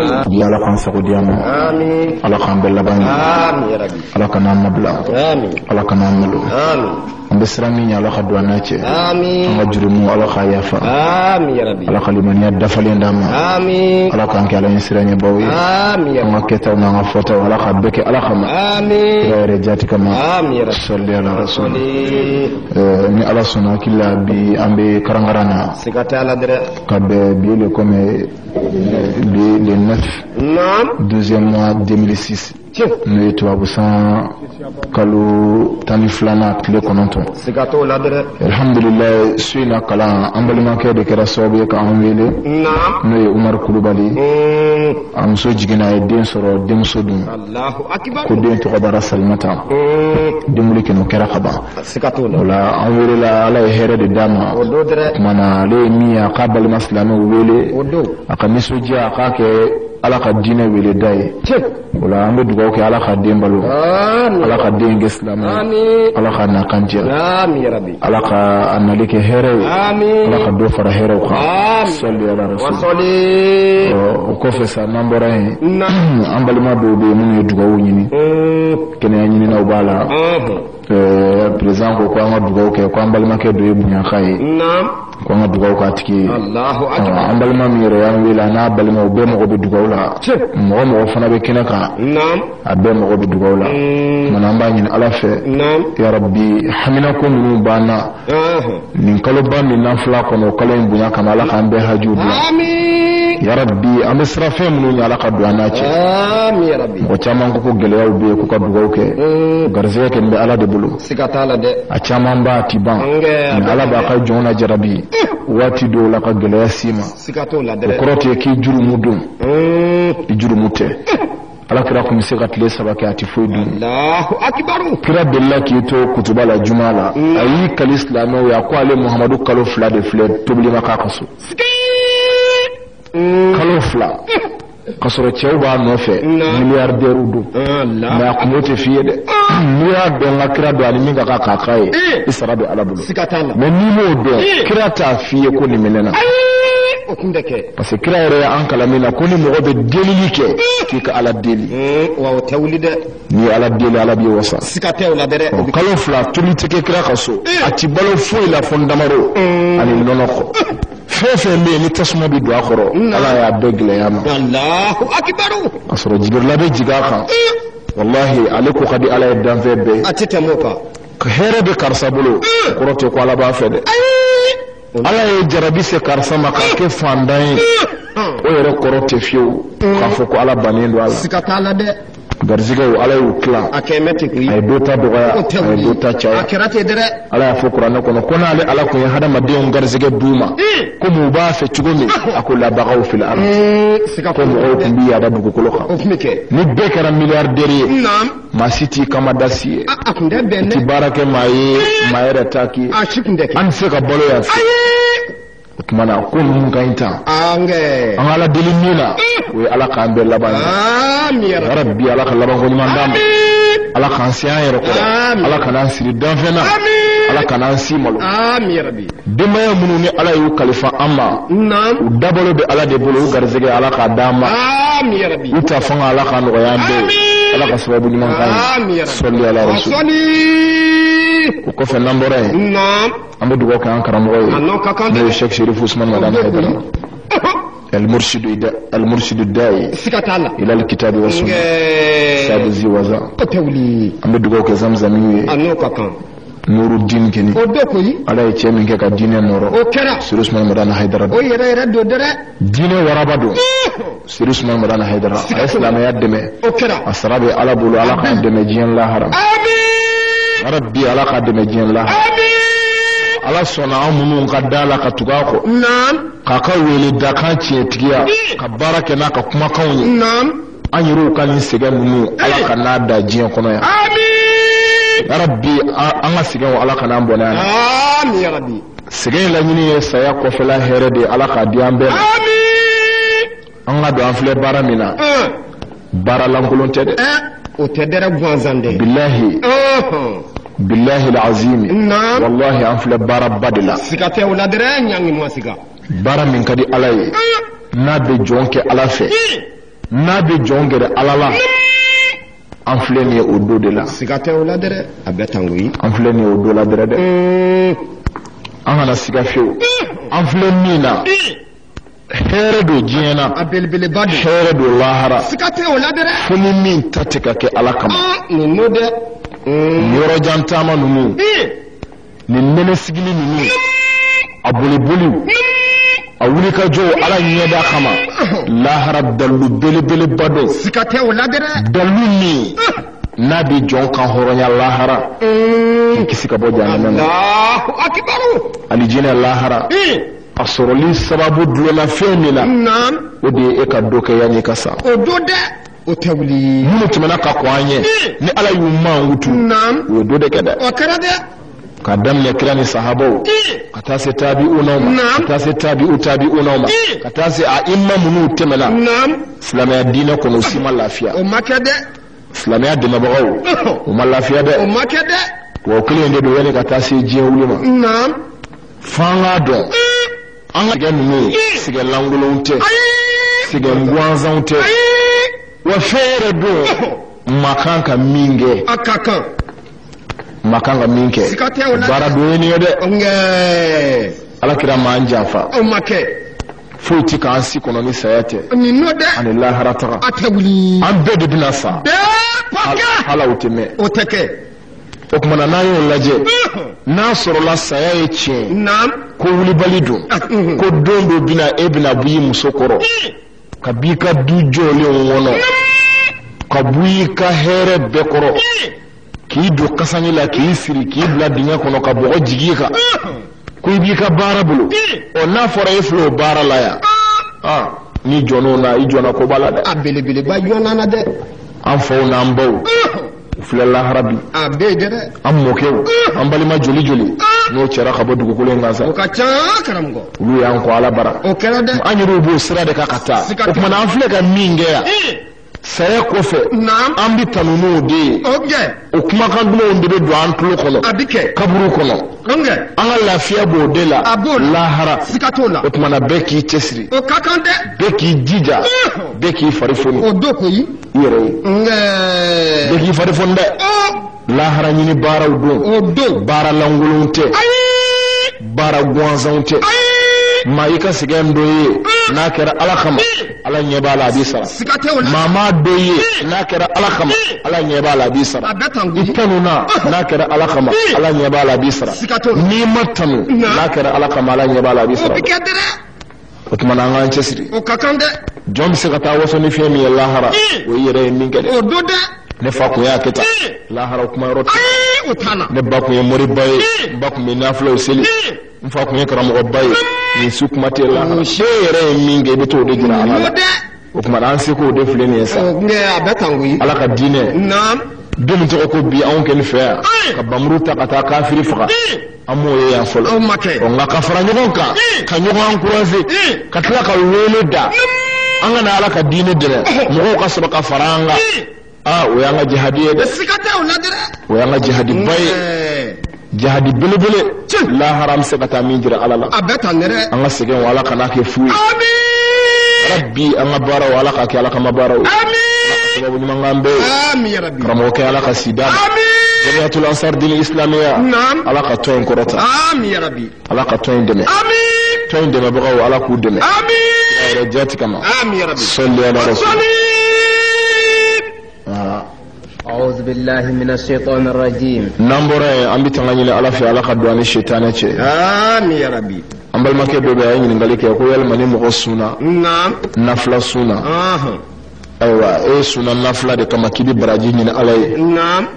ala kan sago di ama amin ala kan bella bani amin ya rabbi ala kan amabla amin ala kan amalu amin ambe sirani ala ka duana ce amin anga jurumu ala ka yafa amin ya rabbi ala kalimaniya dafalen dama amin ala kan ke ala sirani bawi amin ya anga keta na anga fota ala ka beke ala kama amin ya rejati kama amin ya rabbi salli ala rasul salli ni ala sona kila bi ambe karangarana sikata ala dire kabe bi le comme le 9 deuxième mois 2006 nous étions à Boussan Kalou Taniflana Tile Kononton Sigato Ladre Alhamdulillah Suina Kala Ambalimake de Kerasobe Ka Amwele Nous Umar Kulubali Amso Jigina et Densoro Demsodun Allahu Akbar Kodin Tokabara Salimata Demulike no Kerakaba Sigato La Amwele la ala here de dama Mana le miya Kabal Maslame Wele Akamiso Jia Akake ala ka diinɛ wele da ye o la an bɛ dugawu kɛ ala ka den balo ala ka den kɛ silamɛ ala ka na kan diya ala ka a nali kɛ hɛrɛ ye ala ka dɔ fara hɛrɛw kan sɔli ala rasul o kɔfɛ sa n'an bɔra yen an balima dɔw bɛ yen minnu ye dugawu ɲini kɛnɛya ɲininaw b'a la président ko an ka dugawu kɛ ko an balimakɛ dɔ ye boɲaka ye ko an ka dugawu k'a tigi ye an balima min yɛrɛ y'an wele a n'a balimaw bɛɛ mago bɛ dugawu la mɔgɔ mɔgɔ fana bɛ kɛnɛ kan a bɛɛ mago bɛ dugawu la mana an b'a ɲini ala fɛ ya rabbi haminako ninnu b'an na nin kaloba min n'an fila kɔnɔ kalo in bonya kama ala k'an bɛɛ hajiw bila ya rabbi an bɛ sira fɛn minnu ye ala ka don an n'a cɛ mɔgɔ caman ko gɛlɛyaw bɛ yen k'u ka dugawu kɛ garisɛgɛ kɛ nin bɛ ala de bolo a caman b'a ti ban mɛ ala b'a ka jɔn na jarabi waati dɔw la ka gɛlɛya s'i ma o kɔrɔ tɛ k'i jurumu don i jurumu tɛ ala kira kun bɛ se ka tile 3 kɛ a tɛ foyi dun kira delila k'i to kutuba la juma la a y'i kali silamɛw ye a ko ale muhamadu kalo 2 de filɛ tobili ma k'a ka so kalo 2 ka sɔrɔ cɛw b'a nɔfɛ miliyardɛriw don mɛ a kun b'o tɛ f'i ye dɛ n'i y'a dɔn ka kira don ani min ka kan k'a k'a ye i sara don ala bolo mɛ n'i m'o dɔn kira t'a f'i ye ko nin minɛ na parce que kira yɛrɛ y'an kalan min na ko ni mɔgɔ bɛ delili kɛ k'i ka ala deli n'i ye ala deli ala b'i wasa kalo 2 tobili tɛ kɛ kira ka so a ti balo foyi la fo ndamaro ani nɔnɔ kɔ fɛn fɛn bɛ yen ni tasuma bɛ don a kɔrɔ ala y'a bɛɛ gɛlɛya ma ka sɔrɔ jibirila bɛ jigin a kan wallahi ale ko ka di ala ye danfɛn bɛɛ ka hɛrɛ bɛ karisa bolo kɔrɔ tɛ ko ala b'a fɛ dɛ ala ye jarabi se karisa ma k'a kɛ fandan ye o yɛrɛ kɔrɔ tɛ fiyewu k'a fɔ ko ala bannen don a la garizigɛw ala y'u tilan a ye dɔ ta dɔgɔya a ye dɔ ta caya ala y'a fɔ kuranɛ kɔnɔ ko n'ale ala kun ye hadamadenw garizigɛ d'u ma komi u b'a fɛ cogo min a ko labagaw fil ard ko mɔgɔw tun bɛ yaada dugukolo kan ni bɛɛ kɛra miliyardɛri ye maa si t'i kamada si ye i ti baara kɛ maa ye maa yɛrɛ t'a k'i ye an tɛ se ka balo yan fɛ o tuma na ko ninnu ka ɲi tan an ka ala deli min na o ye ala k'an bɛɛ laban ye ya rabbi ala ka labanko ɲuman d'an ma ala k'an se an yɛrɛ kɔrɔ ala kana an siri danfɛn na ala kana an si malo denbaya minnu ni ala y'u kalifa an ma u dabalo bɛ ala de bolo u garizɛgɛ ala k'a d'an ma u ta fanga ala k'a nɔgɔya an bɛɛ ala ka sababu ɲuman k'an ye sɔli ala rasul o kɔfɛ n'an bɔra yen an bɛ dugawu kɛ an karamɔgɔ ye n'o ye Sheikh Sherif Usman Madani Haidara المرشد الداعي إلى الكتاب والسنة سعد الزوازا an bɛ dugawu kɛ zamzami ye nuru din keni ala ye cɛ min kɛ ka diinɛ nɔrɔ Sherif Usman Madani Haidara diinɛ waraba don Sherif Usman Madani Haidara a ye silamɛya dɛmɛ a sara bɛ ala bolo ala k'a dɛmɛ diɲɛ lahara rabbi ala k'a dɛmɛ diɲɛ lahara ala sɔnna an minnu ka da la ka tugu a kɔ k'a ka wele dakan tiɲɛtigiya ka baara kɛ n'a ka kumakanw ye an yɛrɛw ka nin sɛgɛn ninnu ala ka n'a da diɲɛ kɔnɔ yan yarabi an ka sɛgɛnw ala ka n'an bɔnɛ yan sɛgɛn in laɲini ye saya kɔfɛla hɛrɛ de ala k'a di an bɛɛ ma an ka don an filɛ baara min na baara lankolon tɛ dɛ o tɛ dɛrɛ gansan dɛ bilahi billahi alazim wallahi an filɛ baaraba de la baara min ka di ala ye n'a bɛ jɔn kɛ ala fɛ n'a bɛ jɔn gɛrɛ Ala la an filɛ nin ye o don de la. Siga tɛ o la dɛ, a bɛ tan koyi. An filɛ nin ye o don la dɛ. An kana siga fiyewu. An filɛ min na hɛrɛ don diɲɛ na, a belebeleba don, hɛrɛ don lahara. Siga tɛ o la dɛ. Fo ni min ta tɛ ka kɛ Ala kama. Nin n'o dɛ. Yɔrɔjan taama ninnu, nin nɛnɛsigili ninnu, a boliboliw, a wulikajɔw Ala ɲɛda kama, lahara dalu belebeleba don. Siga tɛ o la dɛ. Dalu min n'a bɛ jɔn kan hɔrɔnya lahara, k'i kisi ka bɔ jahanama na. Allahu akibaru. Alijinɛ lahara a sɔrɔli sababu dulonna fɛn min na, o de ye e ka dɔ kɛ yanni ka sa. O do dɛ, o tɛ wuli. Minnu tɛmɛna ka kɔn an ɲɛ, ni Ala y'u mankutu, o ye do de kɛ dɛ. O kɛra dɛ. Ka daminɛ kira ni sahabaw, ka taa se tabi'unaw ma, ka taa se tabi'unaw ma, ka taa se a imma minnu tɛmɛna silamɛya diinɛ kɔnɔ, o si ma lafiya. O ma kɛ dɛ. Silamɛya dɛmɛbagaw, o ma lafiya dɛ. O ma kɛ dɛ. Wa o kelen de don yanni ka taa se diɲɛ wuli ma. F'an k'a dɔn an ka sɛgɛ ninnu sɛgɛ lankolonw tɛ, sɛgɛ gansanw tɛ, wa fɛn yɛrɛ don maa kan ka min kɛ, a ka kan, maa kan ka min kɛ, baara don ye nin ye dɛ. Alakira m'an janfa, o ma kɛ, foyi tɛ k'an si kɔnɔ ni saya tɛ, nin n'o dɛ, ani lahara taga, a tɛ wuli, an bɛɛ de bɛna sa, hala o tɛ mɛn, o tɛ kɛ. O kumana n'an y'o lajɛ, n'a sɔrɔla saya ye tiɲɛ, ko wulibali don, ko don dɔ bɛna e bɛna bɔ i muso kɔrɔ, ka b'i ka du jɔlen kɔnɔ, ka bɔ i ka hɛrɛ bɛɛ kɔrɔ, k'i don kasanni la, k'i siri, k'i bila dingɛ kɔnɔ, ka bɔgɔ jigin i kan, ko i b'i ka baara bolo. N'a fɔra e filɛ o baara la yan, n'i jɔn'o na i jɔnna ko b'a la dɛ. A belebeleba jɔnna na dɛ. An faw n'an baw u filɛ lahara bi, a bɛɛ jɛ dɛ. An mɔkɛw, an balima joli joli n'o cɛra ka bɔ dugukolo in kan sa, o ka ca karamɔgɔ, olu y'an kɔ Ala bara. O kɛra dɛ. An yɛrɛw b'o sira de kan ka taa. O kumana an filɛ ka min kɛ yan, saya kɔfɛ an bɛ tanu n'o de ye. O kumakan dumanw de bɛ don an tulo kɔnɔ, a bɛ kɛ kaburu kɔnɔ. An ka lafiya b'o de la, lahara. Siga t'o la. O kumana bɛɛ k'i cɛsiri, o ka kan dɛ, bɛɛ k'i jija, bɛɛ k'i fari foni, o do koyi i yɛrɛ ye, bɛɛ k'i fari foni dɛ. Lahara ɲini baaraw don, o do baara lankolonw tɛ, baara gansanw tɛ. Maa i ka sɛgɛn dɔ ye n'a kɛra Ala kama, Ala ɲɛ b'a la a b'i sara. Maa maa dɔ ye n'a kɛra Ala kama, Ala ɲɛ b'a la a b'i sara. I tanu na n'a kɛra Ala kama, Ala ɲɛ b'a la a b'i sara. N'i ma tanu n'a kɛra Ala kama, Ala ɲɛ b'a la a b'i sara. O tuma an k'an cɛsiri. O ka kan dɛ. Jɔn bɛ se ka taa waso ni fɛn min ye lahara, o yɛrɛ ye min kɛ dɛ. O do dɛ. Ne fa kun y'a kɛ tan, lahara kuma yɔrɔ tɛ. O t'a la. Ne ba kun ye moriba ye, n ba kun bɛ nafilaw seli, n fa kun ye karamɔgɔba ye, nin su kuma tɛ lahara. Se yɛrɛ ye min kɛ i bɛ t'o de jira Ala la. O tuma an se k'o de filɛ nin ye sa. A bɛ tan koyi. Ala ka diinɛ. Don min tɔgɔ ko bi anw kɛ nin fɛ yan, ka bamuru ta ka taa kafiri faga, an m'o ye yan fɔlɔ. Nka ka fara ɲɔgɔn kan, ka ɲɔgɔn encourager, ka tila ka wele da, an ka na Ala ka diinɛ dɛmɛ, mɔgɔw ka sɔrɔ ka fara an kan. O y'an ka jihadi ye dɛ. O y'an ka jihadi ba ye. Jihadi belebele. Lahara an bɛ se ka taa min jira Ala la. An ka sɛgɛn wa Ala kana kɛ fu ye. Rabbi an ka baara wa Ala ka kɛ Ala kama baara ye. Sababu ɲuman kan bɛɛ. Karamɔgɔkɛ Ala ka si d'a ma. Jamiyatul Ansar Dini Islamiya. Ala ka tɔn in kɔrɔta. Ala ka tɔn in dɛmɛ. Tɔn in dɛmɛbagaw Ala k'u dɛmɛ. Yɛrɛ jati kama. Salli ala rasul. أعوذ بالله من الشيطان الرجيم. نمبر أمبي تغني على في علاقة دواني الشيطان شيء. آمين يا ربي. أمبل ما كده بيعين نقولك يا أخويا المني مغصونا. نعم. نفلا سونا. أيوة إيه سونا نفلا ده كما كده براجين عليه. نعم.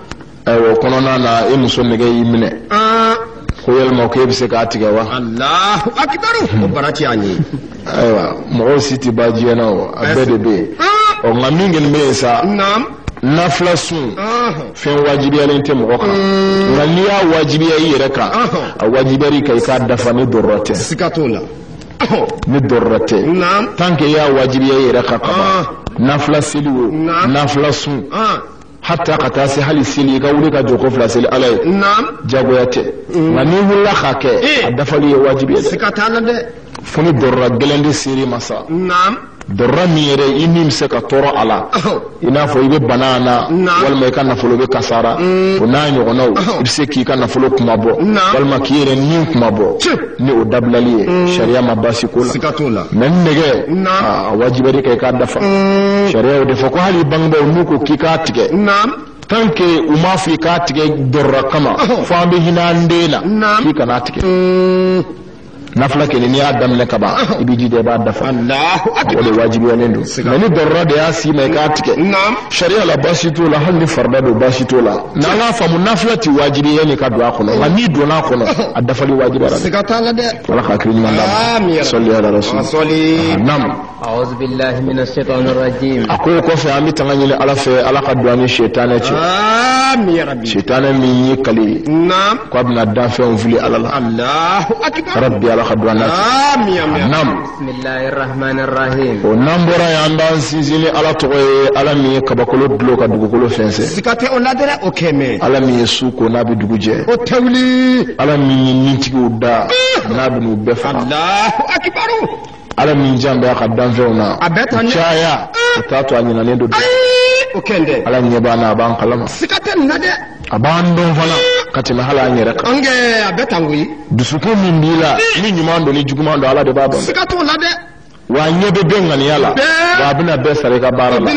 أيوة كنا أنا إيه مسلم نجاي يمنع. أخويا الموكب بسكاتي جوا. الله أكبر. وبراتي عني. أيوة مغصتي باجينا أبدا بي. وعمين جنبي نعم. Nafla sun fɛn wajibiyalen tɛ mɔgɔ kan nka n'i y'a wajibiya i yɛrɛ kan a wajibiyali kan i k'a dafa ni dɔrɔrɔ tɛ. Siga t'o la. Ni dɔrɔrɔ tɛ. Tant que i y'a wajibiya i yɛrɛ kan kaban nafila seli o nafila sun hatta ka taa se hali seli i ka wuli ka jɔ ko fila seli Ala ye jagoya tɛ nka n'i wulila k'a kɛ a dafali ye wajibiya dɛ. Siga t'a la dɛ. Fo ni dɔrɔrɔ gɛlɛn de seri ma sa dorra min yɛrɛ i ni bɛ se ka tɔɔrɔ a la i n'a fɔ i bɛ bana na walima i ka nafolo bɛ kasara o n'a ɲɔgɔnnaw i bɛ se k'i ka nafolo kuma bɔ walima k'i yɛrɛ ni kuma bɔ ni o dabilali ye sariya ma baasi ko la mais ni nɛgɛ a wajibiyali kɛ i k'a dafa sariya y'o de fɔ ko hali bangebaaw n'u ko k'i k'a tigɛ tant que u m'a fɔ i k'a tigɛ dɔrɔra kama fo an bɛ hinɛ an den na k'i kana tigɛ nafila kɛlɛ n'i y'a daminɛ ka ban i b'i jija i b'a dafa o de wajibiyalen don mais ni dɔrɔra de y'a s'i ma i k'a tigɛ sariya la baasi t'o la hali ni farida don baasi t'o la n'an k'a faamu nafila tɛ wajibi yanni ka don a kɔnɔ nka n'i donna a kɔnɔ a dafali wajibiyara siga t'a la dɛ ala ka hakili ɲuman d'a ma sɔli ala rasul naam أعوذ بالله من الشيطان الرجيم أقول كوفي عمي تغني على في على قدواني الشيطان آمين يا ربي شيطان من يكلي نعم قبل الدافع وفلي على الله أكبر ربي على قدواني آمين نعم بسم الله الرحمن الرحيم ونعم برا يندان سيزيني على توي على مي كبكولو دلو كدوكولو فنسي سكاتي أولادنا أوكيمي على مي سوكو نابي دوجي أوتولي على مي نينتيكي ودا نابي نوبفا الله أكبر ala min jambe aka danfew na caya tato anyina ne do okende ala nyeba na ban kalama sikaten na de aban don fana katina hala nyere ka ange abetangui dusuko min bila ni nyumando ni jugumando ala de babon sikato la de wa nyebe bengani yala wa bina be sare ka bara la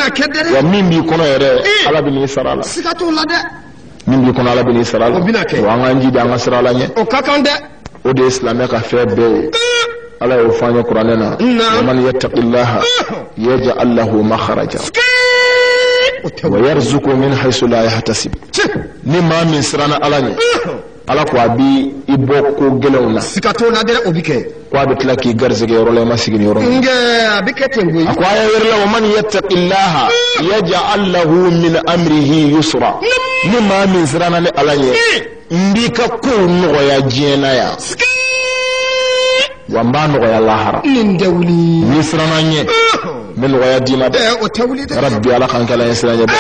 wa min bi kono yere ala bi ni sarala sikato la de min bi kono ala bi ni sarala wa nganji da ngasrala nye o kakande o de islamé ka fe be ala yo fanya qur'anana man yattaqillaha yaj'al lahu makhraja wa yarzuqu min haythu la yahtasib ni ma min sirana ala ni ala ko abi iboko gelewna sikato na dere obike ko abi tlaki garzege yoro le masigini yoro nge abike tengu ko aya yerla wa man yattaqillaha yaj'al lahu min amrihi yusra ni ma min sirana le ala ni ndika ko no ya jena ya wambano ya lahara ndewli nisrana nye min waya dina de o tawli de rabbi ala kan kala yesranya de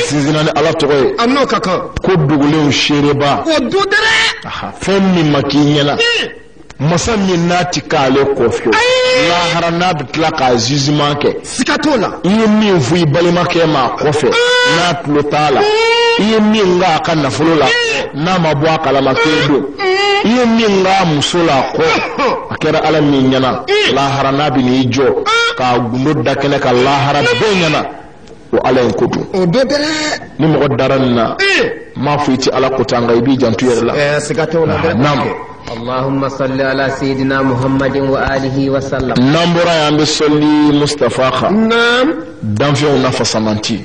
sizina ni ala togoy amno kaka ko dugule shereba o dudere aha femmi makinyela masammi nati kale kofio lahara na bitla ka jugement ke sikatola yimi mvu balima ke ma kofe na plotala yimi nga kana fulula na mabwa kala makedo yimi nga musula ko akera ala min nyana lahara na bi ni jo ka gundo dakene ka lahara be nyana o ala en kudu o dodere ni mo daranna ma fuiti ala kutanga ibi jantu yerla sikatola nam اللهم صل على سيدنا محمد وآله وسلم نمبر يا بسولي مصطفى خا نعم دانفيو نفسامانتي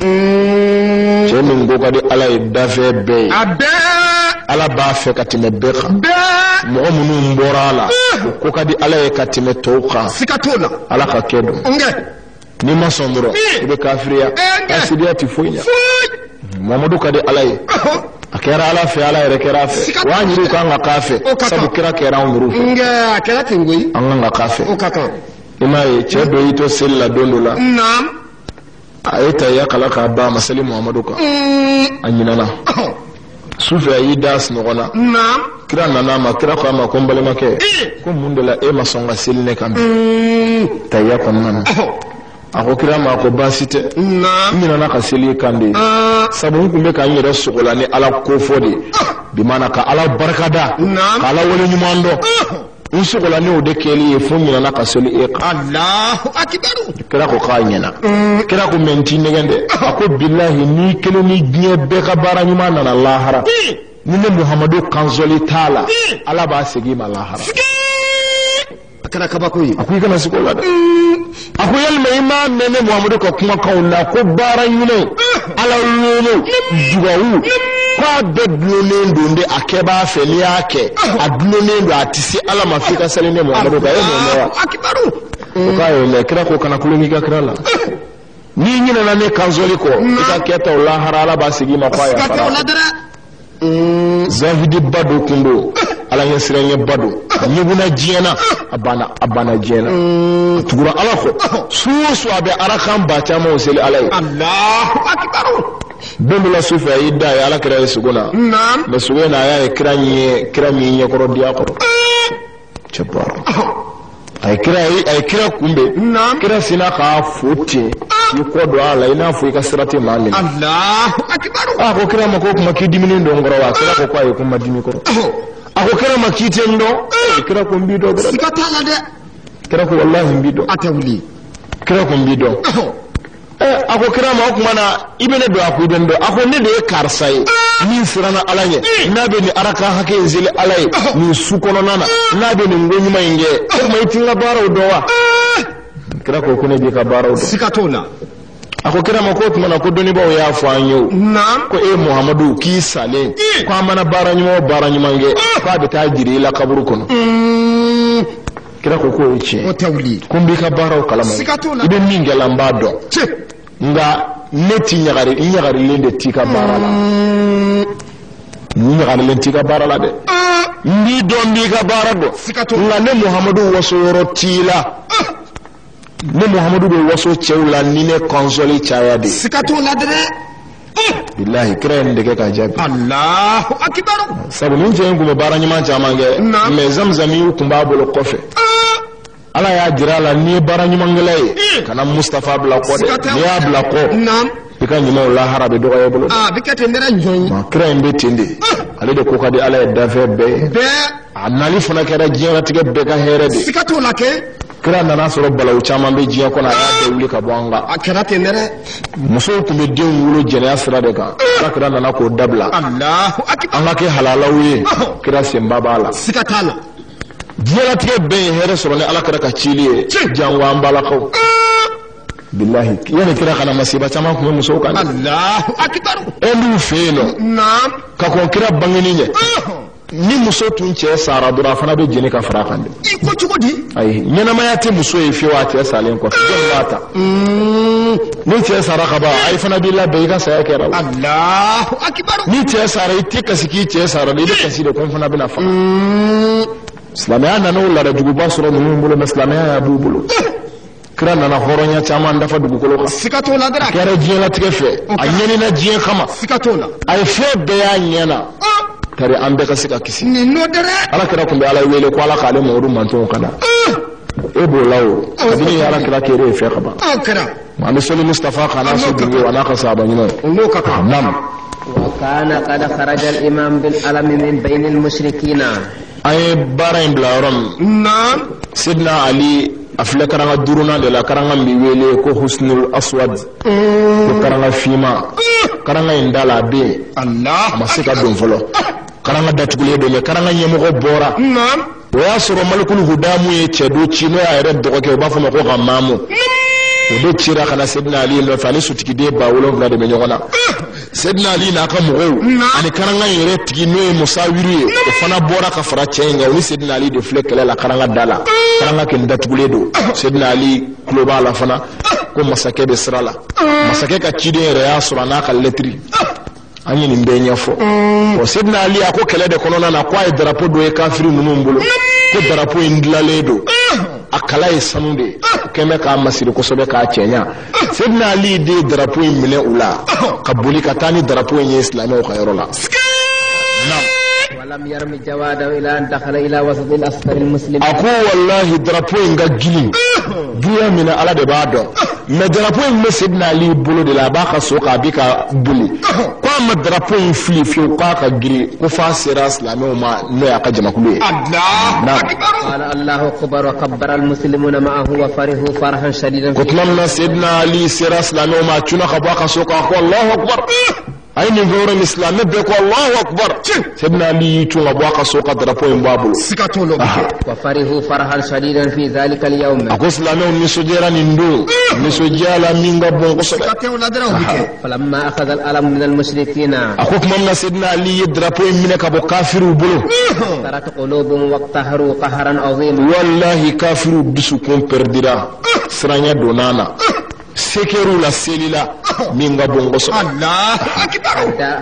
جيمين غوغادي على دافي بي ابي ala ba fe katime beka mo munu mborala ko kadi ala e katime toka sikatola ala ka kedo nge ni masondro be kafiriya asidiya tifonya mamadou kadi ala e akera ala fe ala ere kera fe wa nyiru kan ga kafe sabu kira kera nguru nge akera tingui an ga kafe o kaka imaye chedo ito sella dondola nam ayeta ya kala ka ba masali muhammadu ka anyinana sufa yi das nogona nam kira nana ma kira ko ma ko mbale make ko mundela e ma songa silne kam tayya ko nana ako kira ma ko basite mina na ka seli kande sabu ku be kan yere sukola ni ala ko fodi bi mana ka ala barakada ka ala wala nyumando usukola ni o de keli e fo mina na ka seli e Allahu akbar kira ko ka nyana kira ko menti negende ako billahi ni kelo ni gne be ka bara nyumana na lahara ni ne muhammadu kanzoli taala ala ba segi ma lahara akara kabakoyi akuyi kana sikola da akuyal mai ma mene muhammadu ko kuma kauna ko baran yune ala lulu dugawu kwa bedlone ndonde akeba feli yake adlone ndo atisi ala mafika saline muhammadu ka yemo mewa akbaru ko le kira ko kana kulungi ka kira la ni nyina na ne kanzoli ko ita keta lahara ala ba sigi ma kwa ya fara zahidi bado kundo ala yesirenye bado nyibuna jena abana jena tugura ala ko susu abe arakan bacha ma useli alai Allahu akbar bendo la sufa yida ya ala kira suguna nam la suguna ya kiranye kiranye koro dia koro chapar ay kira kumbe kira sina ka fote ki ko do ala ina fu ka sirati mali Allahu akbar ko kira mako kuma ki dimini ndo ngoro wa kira ko ay kuma dimi ko ako kira makite ndo kira ko mbido bra sikatala de kira ko wallahi mbido atawli kira ko mbido ako kira ma kuma na ibene do ako do ako ne de karsai min sirana alanye nabe ni araka hake zile alay ni sukono nana nabe ni ngoni mainge mai tinga baro dowa kira ko kune bi ka baro do sikatola ako kira ma ko tuma ko doni ba ya fanyo ko muhammadu ki sale ko amana baranyu mange fa be ta jiri la kaburu kono kira ko yice o tawli kumbi ka baro kalama ibe minge lamba do nga neti nyagari lende tika barala nyagari lende tika barala de ndi don bi ka barado nga ne muhammadu wasoro tila ne muhammadu be waso cewla ni ne console chaya de sikatola de billahi kren de ka jabi Allahu akbar sabu min je ngume baranya man chamange me zamzami kumba bolo kofe ala ya jira la ni baranya mangale kana mustafa bla ko de ni abla ko bika nyima wala harabe do ay bolo bikate ndera njon ma kren be tinde ale de ko kadi ala da fe be anali funa kera jiya tige be ka here de sikatola ke kira nana soro balawu caman be jiya ko na ya de wuli ka bɔ an kan a kɛra ten dɛ muso tun bɛ den wolo jɛnɛya sira de kan kira nana k'o dabila Allahu akbar an ka kɛ halalaw ye kira senba b'a la siga t'a la diɲɛlatigɛ bɛɛ ye hɛrɛ sɔrɔ ni ala kira ka cili ye jango an balakaw billahi yani kira kana masiba caman kun bɛ musow kan Allahu akbar n'u fɛ yen nɔ naam ka kɔn kira bangeni ɲɛ ni muso tun cɛ sara dɔrɔn a fana bɛ jeni ka fara kan de i ko cogo di ayi ɲɛnamaya tɛ muso ye fiyewu a cɛ salen kɔfɛ jɔn b'a ta ni cɛ sara ka ban ayi fana b'i labɛn i ka saya kɛra o Allahu akbar ni cɛ sara i tɛ kasi k'i cɛ sara de i bɛ kasi de ko n fana bɛna faga silamɛya nana o ladajuguba sɔrɔ ninnu bolo mɛ silamɛya y'a b'u bolo kira nana hɔrɔnya caman dafa dugukolo kan siga t'o la dɛ kɛra diɲɛlatigɛ fɛ a ɲɛnina diɲɛ kama siga t'o la a ye fɛn bɛɛ y'a ɲɛna tari an bɛɛ ka se ka kisi nin n'o dɛ ala kira tun bɛ ala wele ko ala k'ale mamadu mantonw ka na e b'o la o kabini ala kira kere ye fɛn ka ban kɛra an bɛ sɔli mustafa kan n'a so dunke wa n'a ka sahaba ɲuman n'o ka kan nam وكان قد خرج الإمام بالألم من بين المشركين an ye baara in bila yɔrɔ min naam sidina ali a filɛ karanga duruna de la karanga min bɛ wele ko husnul aswad ko karanga finma karanga in da la a bɛ yen Allah a ma se ka don fɔlɔ karanga datugulen don mɛ karanga ɲɛmɔgɔ bɔra naam o y'a sɔrɔ malikul hudamu ye cɛ do ci n'o y'a yɛrɛ dɔgɔkɛ u b'a fɔ ma ko ka maamu o de cira ka na sidina ali nɔfɛ ale sutigiden 7,000 de bɛ ɲɔgɔn na sidina ali n'a ka mɔgɔw ani karanga in yɛrɛ tigi n'o ye musawiru ye o fana bɔra ka fara cɛ in kan o ni sidina ali de filɛ kɛlɛ la karanga da la karanga kɛni datugulen don sidina ali tulo b'a la fana ko masakɛ bɛ sira la masakɛ ka ciden yɛrɛ y'a sɔrɔ a n'a ka lɛtiri an ye nin bɛɛ ɲɛfɔ bon sidina ali a ko kɛlɛ de kɔnɔna na ko a ye drapeau dɔ ye kafiri ninnu bolo ko drapeau in dilanlen don a kala ye sanu de ye kɛmɛ k'a masiri kosɛbɛ k'a cɛɲa sidina ali de ye drapeau in minɛ u la ka boli ka taa ni drapeau in ye silamɛw ka yɔrɔ la ولم يرم جواده إلى أن دخل إلى وسط الأسفل المسلمين a ko wallahi drapeau in ka gili duya mina ala de b'a dɔn mais drapeau in bɛ sidina ali bolo de la a b'a ka so k'a bi ka boli ko a ma drapeau in fili fiyewu k'a ka giri ko f'a sera silamɛw ma n'o y'a ka jamakulu ye Allah akbar قال الله أكبر وكبر المسلمون معه وفرحوا فرحا شديدا ko tuma min na sidina ali sera silamɛw ma a cunna ka bɔ a ka so k'a ko allahu akbar a ye nin fɛn wɛrɛ min silamɛ bɛɛ ko allahu akbar sidina ali y'i cun ka bɔ a ka so ka drapeau in bɔ a bolo siga t'o la وفرحوا فرحا شديدا في ذلك اليوم a ko silamɛw nisɔndiyara nin don nisɔndiya la min ka bon kosɛbɛ siga t'o la dɛ o bɛ kɛ فلما أخذ الألم من المشركين a ko tuma min na sidina ali ye drapeau in minɛ ka bɔ kafiriw bolo صارت قلوبهم واقتهروا قهرا عظيما wallahi kafiriw dusukun pɛrdira siranya donna na sekeru la selila min ka bon kosɛbɛ Allah akbar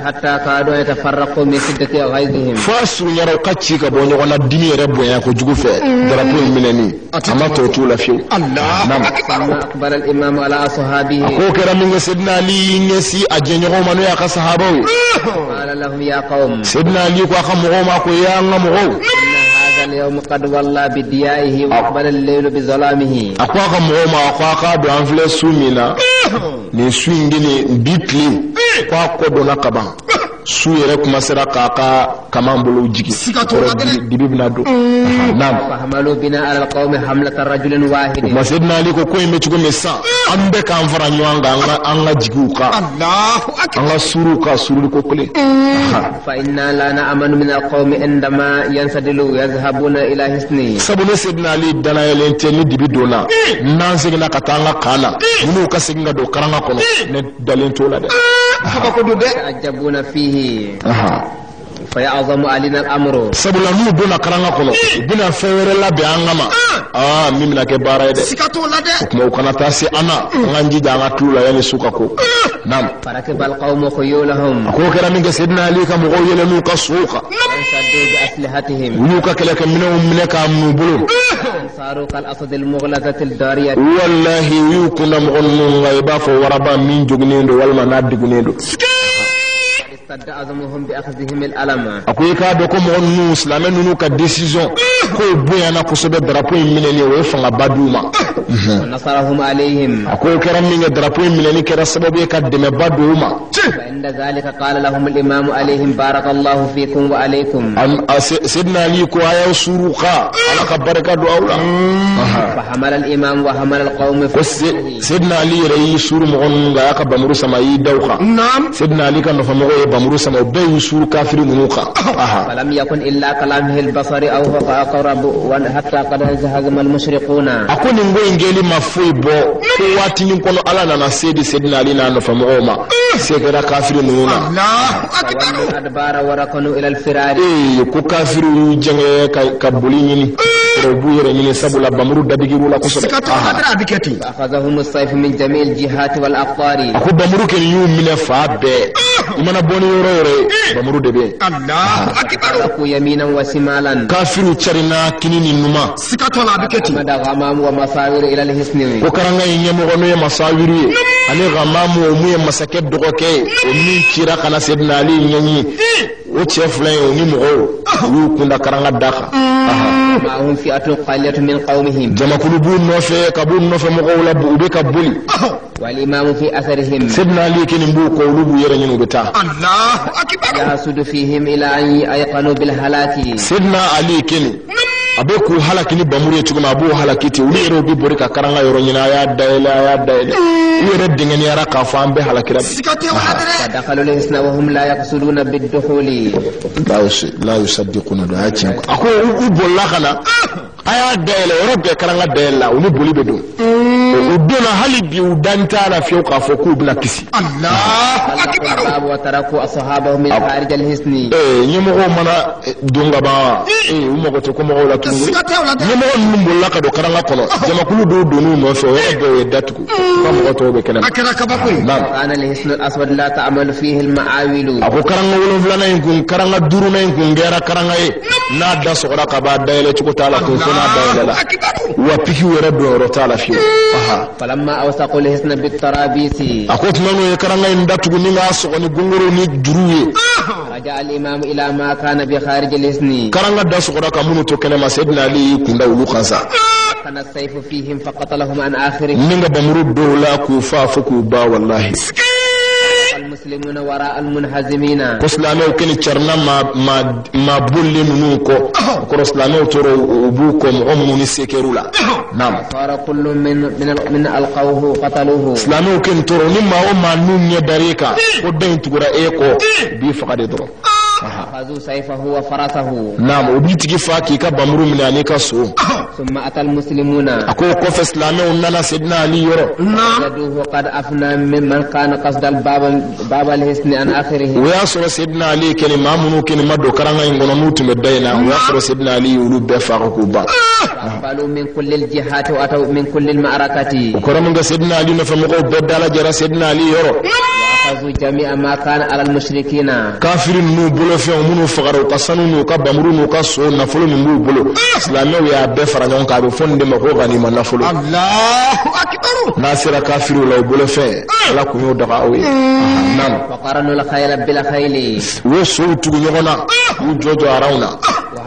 حتى كادوا يتفرقوا من شدة غيظهم fo a surunyara ka ci ka bɔ ɲɔgɔn na dimi yɛrɛ bonya kojugu fɛ drapeau in minɛni a ma tɔ t'u la fiyewu Allah akbar ثم أقبل الإمام على أصحابه ko kɛra min kɛ sidina ali ɲɛsi a jɛɲɔgɔnw ma n'o y'a ka sahabaw قال لهم يا قوم sidina ali ko a ka mɔgɔw ma ko y'an ka mɔgɔw إن هذا اليوم قد ولى بديائه وأقبل الليل بظلامه أقواك موما أقواك دو أنفل سومينا نسوينجيني بيتلي أقواك دو نقبان su yɛrɛ kumasera k'a ka kaman bolo jigi dibi bina don fahamalu bina ala alqawmi hamlata rajulin wahid masedna ali ko in bɛ cogo min san an bɛ k'an fara ɲɔgɔn kan an ka jigiw kan an ka suruw ka suruli ko kelen fa inna la na'manu min alqawmi indama yansadilu yazhabuna ila hisni sabu ne sedna ali danayɛlen tɛ ni dibi donna n'an seginna ka taa an ka kan na minnu ka segin ka don karanga kɔnɔ ne dalen t'o la dɛ ajabuna fihi فيعظم علينا الامر sabula n'u donna karanga kɔnɔ u bɛna fɛn wɛrɛ labɛn an kama min bɛna kɛ baara ye dɛ o kuma u kana taa se an na an k'an jija an ka tulo la yanni su ka ko naam فركب القوم خيولهم a ko kɛra min kɛ sedina ali ka mɔgɔw yɛlɛ n'u ka sow kan وانشدوا بأسلحتهم u y'u ka kɛlɛkɛminɛnw minɛ k'a minɛ u bolo صاروا كالأسد المغلظة الدارية wallahi u y'u kunda mɔgɔ ninnu kan i b'a fɔ waraba min joginnen don walima n'a degunnen don استد أزمهم بأخذهم الألم a ko i k'a dɔn ko mɔgɔ ninnu silamɛ ninnu ka décision k'o bonyana kosɛbɛ drapeau in minɛli o ye fangaba d'u ma ونصرهم عليهم a ko kɛra min kɛ drapeau in minɛli kɛra sababu ye ka dɛmɛba d'u ma فعند ذلك قال لهم الإمام عليهم بارك الله فيكم وعليكم سيدنا علي ko a y'aw suru ka ala ka barika don aw la فحمل الإمام وحمل القوم سيدنا علي yɛrɛ y'i suru mɔgɔ ninnu kan a y'a ka bamuru sama y'i da u kan سيدنا علي ka nɔfɛmɔgɔ ye bamuru sama o bɛɛ y'u suru kafiri ninnu kan فلم يكن إلا كلامه البصر أو فأقرب حتى قد هزم المشرقون a ko nin ko in kɛli ma foyi bɔ ko waati min kɔnɔ ala nana se di Seydina Ali n'a nɔfɛmɔgɔw ma se kɛra kafiri ninnu na فولوا الأدبار وركنوا إلى الفرار ko kafiri y'u jɛngɛ ka boli ɲini u b'u yɛrɛ ɲini sabula bamuru dadigir'u la kosɛbɛ فأخذهم السيف من جميع الجهات والأقطار a ko bamuru kɛni y'u minɛ fa bɛɛ i mana bɔ ni yɔrɔ yɔrɔ ye bamuru de bɛ yen تركوا يمينا وشمالا kafiriw carina kini ni numa مدى غمام ومصاور إلى الحصن ko karanga in ɲɛmɔgɔ n'o ye masawiru ye ani gamamu o mun ye masakɛ dɔgɔkɛ ye o min cira kana Seydina Ali ɲɛɲi o cɛ fila in o ni mɔgɔw u y'u kunda karanga da kan معهم فئة قليلة من قومهم jamakulu b'u nɔfɛ ka b'u nɔfɛ mɔgɔw la u bɛ ka boli والإمام في أثرهم Seydina Ali kini b'u kɔ olu b'u yɛrɛ ɲini u bɛ taa يحسد فيهم إلى أن أيقنوا بالهلاك Seydina Ali kini a bɛ k'u halaki ni bamuru ye cogo min a b'u halaki ten olu yɛrɛ bɛ bori ka karanga yɔrɔ ɲini a y'a dayɛlɛ u yɛrɛ dengɛniyara k'a fɔ an bɛɛ halakira bi فدخلوا الحصن وهم لا يقصدون بالدخول la yusaddiquna don a y'a tiɲɛ a ko u bolila ka na a y'a dayɛlɛ yɔrɔ bɛɛ karanga dayɛlɛ la u ni boli bɛ don u donna hali bi u dan t'a la fiyewu k'a fɔ k'u bɛna kisi الباب وتركوا أصحابهم من خارج الحصن ɲɛmɔgɔw mana don ka ban u mago tɛ ko mɔgɔw la tuguni ɲɛmɔgɔ ninnu bolila ka don karanga kɔnɔ jamakulu dɔw donn'u nɔfɛ o yɔrɔ bɛɛ ye datugu ka mɔgɔ tɔw bɛ kɛnɛ ma كان الحصن الأسود لا تعمل فيه المعاول a ko karanga wolonfilanan in kun karanga duurunan in kun kɛra karanga ye n'a da sɔgɔra ka b'a dayɛlɛ cogo t'a la kun fo n'a dayɛlɛ la wa pikiw yɛrɛ don yɔrɔ t'a la fiyewu فلما أوثقوا الحصن بالترابيس a ko tuma n'o ye karanga in datugu ni k'a sɔgɔ ni gongoro ni juru ye رجع الإمام إلى ما كان بخارج الحصن karanga da sɔgɔra ka minnu to kɛnɛma Seydina Ali y'i kunda olu kan sa كان السيف فيهم فقتلهم عن آخرهم ni ka bamuru dɔw la k'u fa fo k'u ba wallahi المسلمون وراء المنهزمين ko silamɛw kɛni carina ma bolile ninnu kɔ o kɔrɔ silamɛw tora u b'u kɔ mɔgɔ minnu ni se kɛr'u la naam صار كل من ألقوه قتلوه silamɛw kɛni tora ni maa o maa n'u ɲɛ dar'i kan ko dɔ in tugura e kɔ u b'i faga de dɔrɔn أخذوا سيفه وفرسه naam o b'i tigi fa k'i ka bamuru minɛ ani ka so ثم أتى المسلمون a ko kɔfɛ silamɛw nana Seydina Ali yɔrɔ وجدوه قد أفنى ممن كان قصد باب الحصن عن آخره o y'a sɔrɔ Seydina Ali kɛni maa minnu kɛni ma don karanga in kɔnɔ n'u tun bɛ da in na o y'a sɔrɔ Seydina Ali olu bɛɛ faga k'u ban أقبلوا من كل الجهات وأتوا من كل المعركة o kɔrɔ min kɛ Seydina Ali nɔfɛmɔgɔw bɛɛ dalajɛra Seydina Ali yɔrɔ وأخذوا جميع ما كان على المشركين kafiri ninnu bolofɛnw minnu fagara u ka sanu n'u ka bamuru n'u ka so nafolo min b'u bolo silamɛw y'a bɛɛ fara ɲɔgɔn kan a bɛ fɔ nin de ma ko ganima nafolo n'a sera kafiriw la o bolofɛn ala kun y'o daga aw ye وقرنوا الخيل بالخيل u ye sow tugu ɲɔgɔn na u jɔjɔ araw na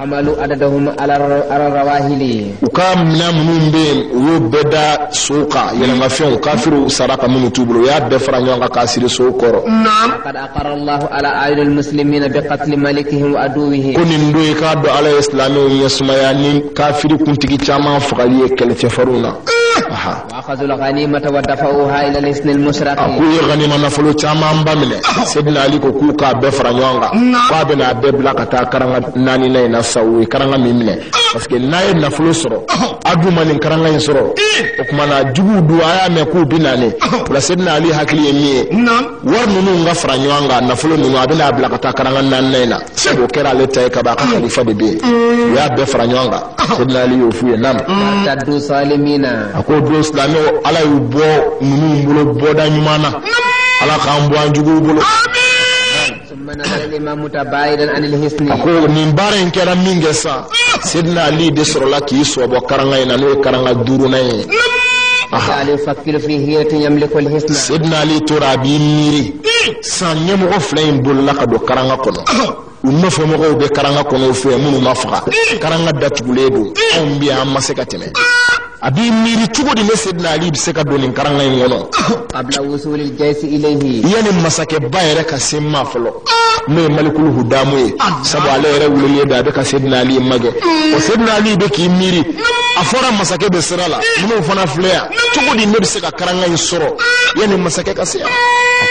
وعملوا عددهم على الرواهل وكم من بين وبدا سوقا يلما فيهم كافر سرق من توبلو يا بفرانيون كاسير سوكورو نعم قد أقر الله على أعين المسلمين بقتل ملكهم وعدوهم كن ندوي كادو على الإسلام يسميانين كافر كنتي تشاما فقاليه كل تفرونا وأخذوا الغنيمة ودفعوها إلى الحصن المشرق أكوي غنيمة نفلو تشاما مبامله سيدنا علي كوكا بفرانيون قابنا ببلا كتا كرanga nani nay na sawi karanga mimne parce que nay na fulu soro aduma ni karanga insoro o kuma na jugu duaya me ku binane la sidna ali hakili yemi war nunu nga franywanga na fulu nunu abina ablakata karanga nan na o kera leta ka ba ka khalifa de be ya be franywanga sidna ali yofuye nam taddu salimina ako do islami ala yubo nunu mbulo boda nyumana ala ka mbwa jugu bulo ثم نزل الإمام متباعدا عن الحصن أقول من بارين كرام مينجسا سيدنا علي دسر الله كيسو أبو كرانغاينا نوي كرانغا دوروناي علي فكر في هيرة يملك الحصن سيدنا علي ترابي ميري سان يمغو فلين بولا كدو كرانغا كونو ونفو مغو بي كرانغا كونو في منو مفغا كرانغا داتبوليدو أمبي أما سكتمي abi miri tugo di Sayyidina Ali biseka doni karanga ngono qabla wusul al-jays ilayhi yani masake bayre ka simma folo me malikul hudamu sabu alayra wulile da be ka Sayyidina Ali mage o Sayyidina Ali be ki miri afora masake be sirala mun fana flea tugo di biseka karanga soro yani masake ka siya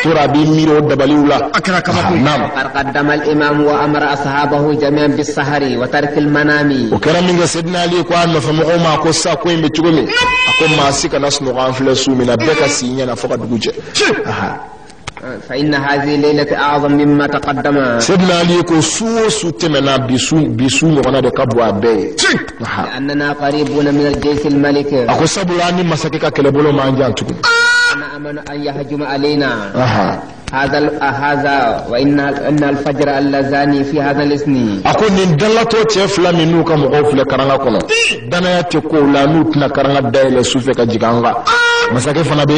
tura bi miri o dabaliwla akra kama ko nam qaddama al-imam wa amara ashabahu jami'an bis-sahari wa tark al-manami o karaminga Sayyidina Ali ko anno fa ma ko sa ko imbe tugumi akon masika nasno ganfla sumina beka sinya na foka duguje فإن هذه الليلة أعظم مما تقدم سيدنا علي يكون سوء تمنا بسوء وانا دكابوا بي لأننا قريبون من الجيش الملك أكو سبلاني مساكيكا كلبولو ما انجان تكون أنا أمن أن يهجم علينا هذا وإن الفجر اللذاني في هذا الاسم أكو ندلتو تفلا منوكا مغوفل كرانا كنا دانا يتكو لانوتنا كرانا دايلة سوفيكا جيغانغا masake fana be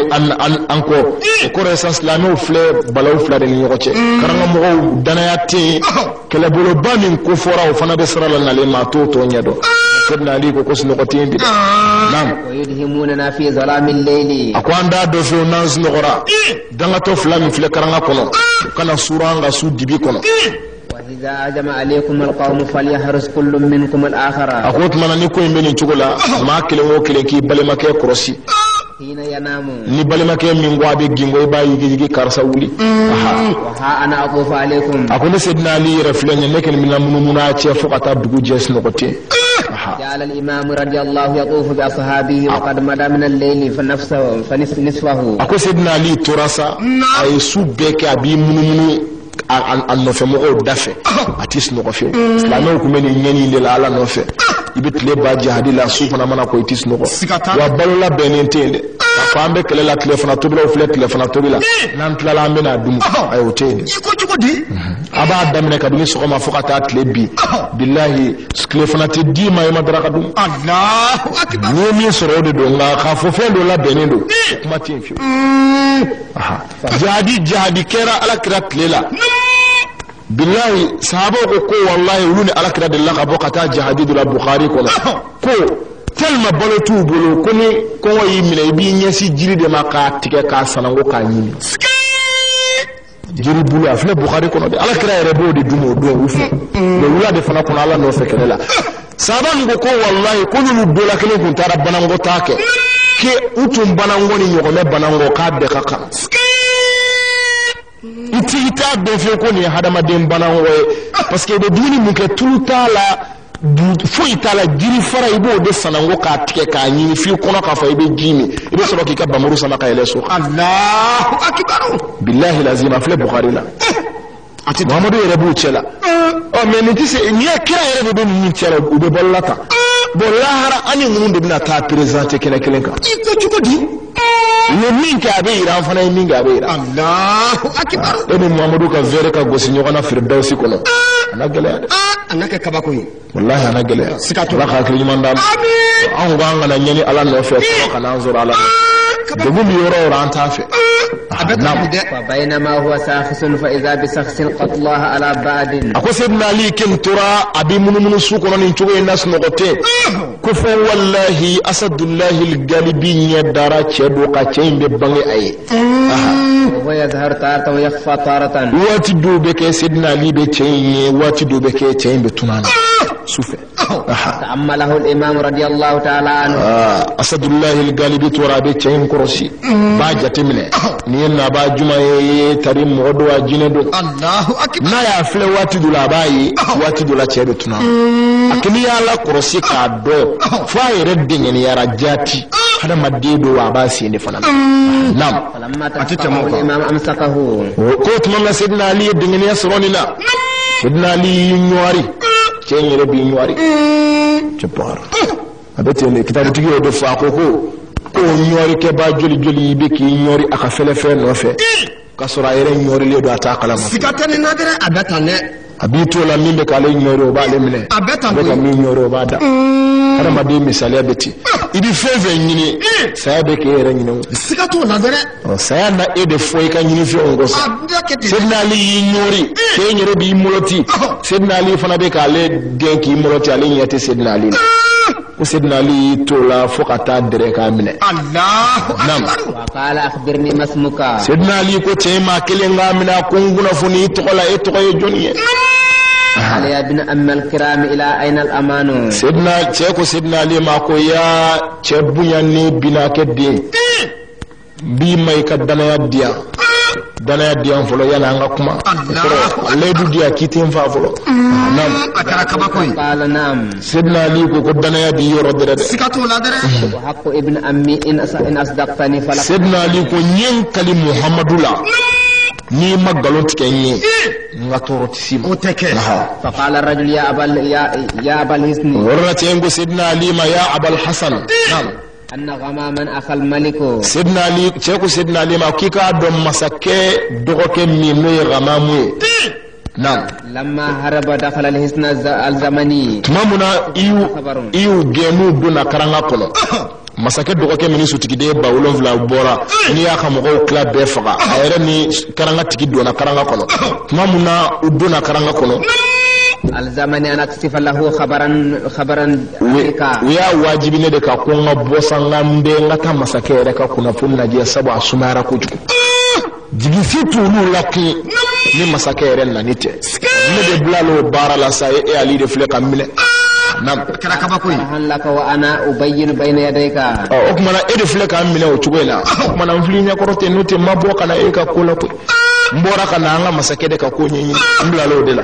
anko ko resans la no fle balaw fla de ni yoche karanga mo danaya te kele bolo bamin ko fora o fana be srala na le mato to nyedo kedna li ko sno ko timbi nam yudhimuna fi zalamil layli akwanda do fe nas no gora danga to fla mi fle karanga kono kana suranga su dibi kono إذا أجم عليكم القوم فليحرس كل منكم الآخر أقول ما نيكو يمني تقولا ما كله وكله كي بل ما كي كروسي حين ينام ni balima ke min gwabe gingo ba yigi karsa wuli ha ana aqufu alaykum akuna sidna ali raflanya nekel min mununa ce fuqata dugu jes no kote جعل الإمام رضي الله يطوف بأصحابه وقد مدى من الليل فنصفه أكو سيدنا علي تراسا أي سوبك أبي منو an fe mo dafe atis no ko fe islamo ko men nyani le la no fe ibit le ba jihadi la su fana mana ko itis no ko wa balla benentende fambe kele la telefona to bila fle telefona to bila nan tla ambe na dum ay hoteli ko di aba damne ka dum so ma fukata tlebi billahi telefona te di ma yama daraka dum Allahu akbar ni mi soro de do nga kha fo fe do la benendo kuma tin fi jihadi kera ala kira tlela billahi sahaba ko wallahi wuluni ala kira de la ka bokata jihadi do la bukhari ko ko telma balotu bolo koni ko yi mine bi nyesi jiri de maka tike ka sanango ka nyini jiri bulu afle bukhari ko de ala kira rebo de dumo do ufu le wula de fana ko ala no fekelela saban go ko wallahi ko lu do la kele kun tara banango take ke utum banango ni nyogole banango ka de kaka ita do fe ko ni hadama dem banango parce que de duni mu ke tuta la fo itala jiri fara ibo de sanango ka tike ka nyini fi kono ka fa ibe jimi ibe so ki ka bamuru sama ka ele so Allahu akbar billahi lazima fle bukhari la ati muhammadu rebu chela o men ni tise ni kira rebu do ni chela u be bollata bollahara ani ngunde bina ta présenter kelen ka iko di ni min ka be ira fana min ga be ira Allahu akbar ebe muhammadu ka vere ka gosinyo kana firdausi kono ana gele anaka kabako yi wallahi ana gele sikato la ka kili mandam amin an ga ngana nyani ala no fe ko kana zura ala de gum yoro ran ta fe فبينما هو شاخص فإذا بشخص قد الله على بعد أكو سيدنا علي كم ترى أبي من سوكنا نشوف الناس نقطة كفو والله أسد الله الغالبين يدارا تشدوكا تشين ببني أي وهو يظهر تارة ويخفى تارة واتدو بك سيدنا علي بتشين واتدو بك تشين بتنانا سوفي تأمله الإمام رضي الله تعالى عنه أسد الله الغالبي ترى بتشين كرسي باجة منه نينا باجما تريم غدوا جندو الله أكبر نايا فلي واتدو لاباي واتدو لا تشين بتنانا أكني على كرسي كادو فاي ردين يا رجاتي هذا ما ديدو واباسي نفنا نعم فلما تفقه الإمام أمسكه كوت ماما سيدنا علي دين يسروننا سيدنا علي نواري كين يربي نواري جبار أبتي كتاب تيجي يدفع كوكو كو نواري كبا جولي جولي بكي نواري أكفل فين نوفي كسر يرين نواري ليدو أتاكلا سكتني نادر أبتني أبيتو لا مين بكالي نواري وبالي منه بكا مين نواري وبادا هذا ما دي مثال أبتي إدي فيفي نيني سيابك يرين نواري سكتو نادر سيانا إدي فويكا نيني في أنغوس سيدنا علي نوري كين يربي مولوتي سيدنا علي فنابيكا علي دينكي مولوتي علي يتي سيدنا علي سيدنا علي تولا فوقتا دريكا منه الله نعم وقال أخبرني ما اسمك سيدنا علي كو تيما كيلنغا منا كونغنا فني تقولا يتقوي جوني قال يا ابن أم الكرام إلى أين الأمان سيدنا علي ماكو يا تشبوياني بنا كدين bi mai ka dana diyan folo yana nga kuma ledu dia kitin fa folo nam akara kaba koy qala nam sidna ali ko dana di yoro dere sikato la dere wa haqqu ibn ammi in asdaqtani fala sidna ali ko nyen kali muhammadula ni magalon tikenye nga toro tisim o teke fa qala ar-rajul ya abal hisni warati ngo sidna ali ma ya abal hasan nam أن غماما أخا الملك سيدنا علي شيخ سيدنا علي ما كيكا دوم مسكة دوكك ميمي غمامي نعم لما هرب دخل الحصن الزمني تمامنا إيو جنو دونا كرانا كولو masake dogoke mini sutigide ba wolon vla bora ni ya khamogo club be faga ayre ni karanga tigi dona karanga kono mamuna udona karanga kono alzamani an aksifa lahu khabaran wiya wajibi ne de ka kunga bosanga mbe ngata masake re ka kuna funna je sabu asumara kujuku jigi fitu nu laki ni masake re na nite ne de blalo bara la sa e ali de fle kamile nam kala kaba koy halaka wa ana ubayyin bayna yadayka o kuma na ede fle kamile o chugwela kuma na mflinya korote nuti maboka na eka kula ko mbora kana anga masakede ka ko nyi mblalo de la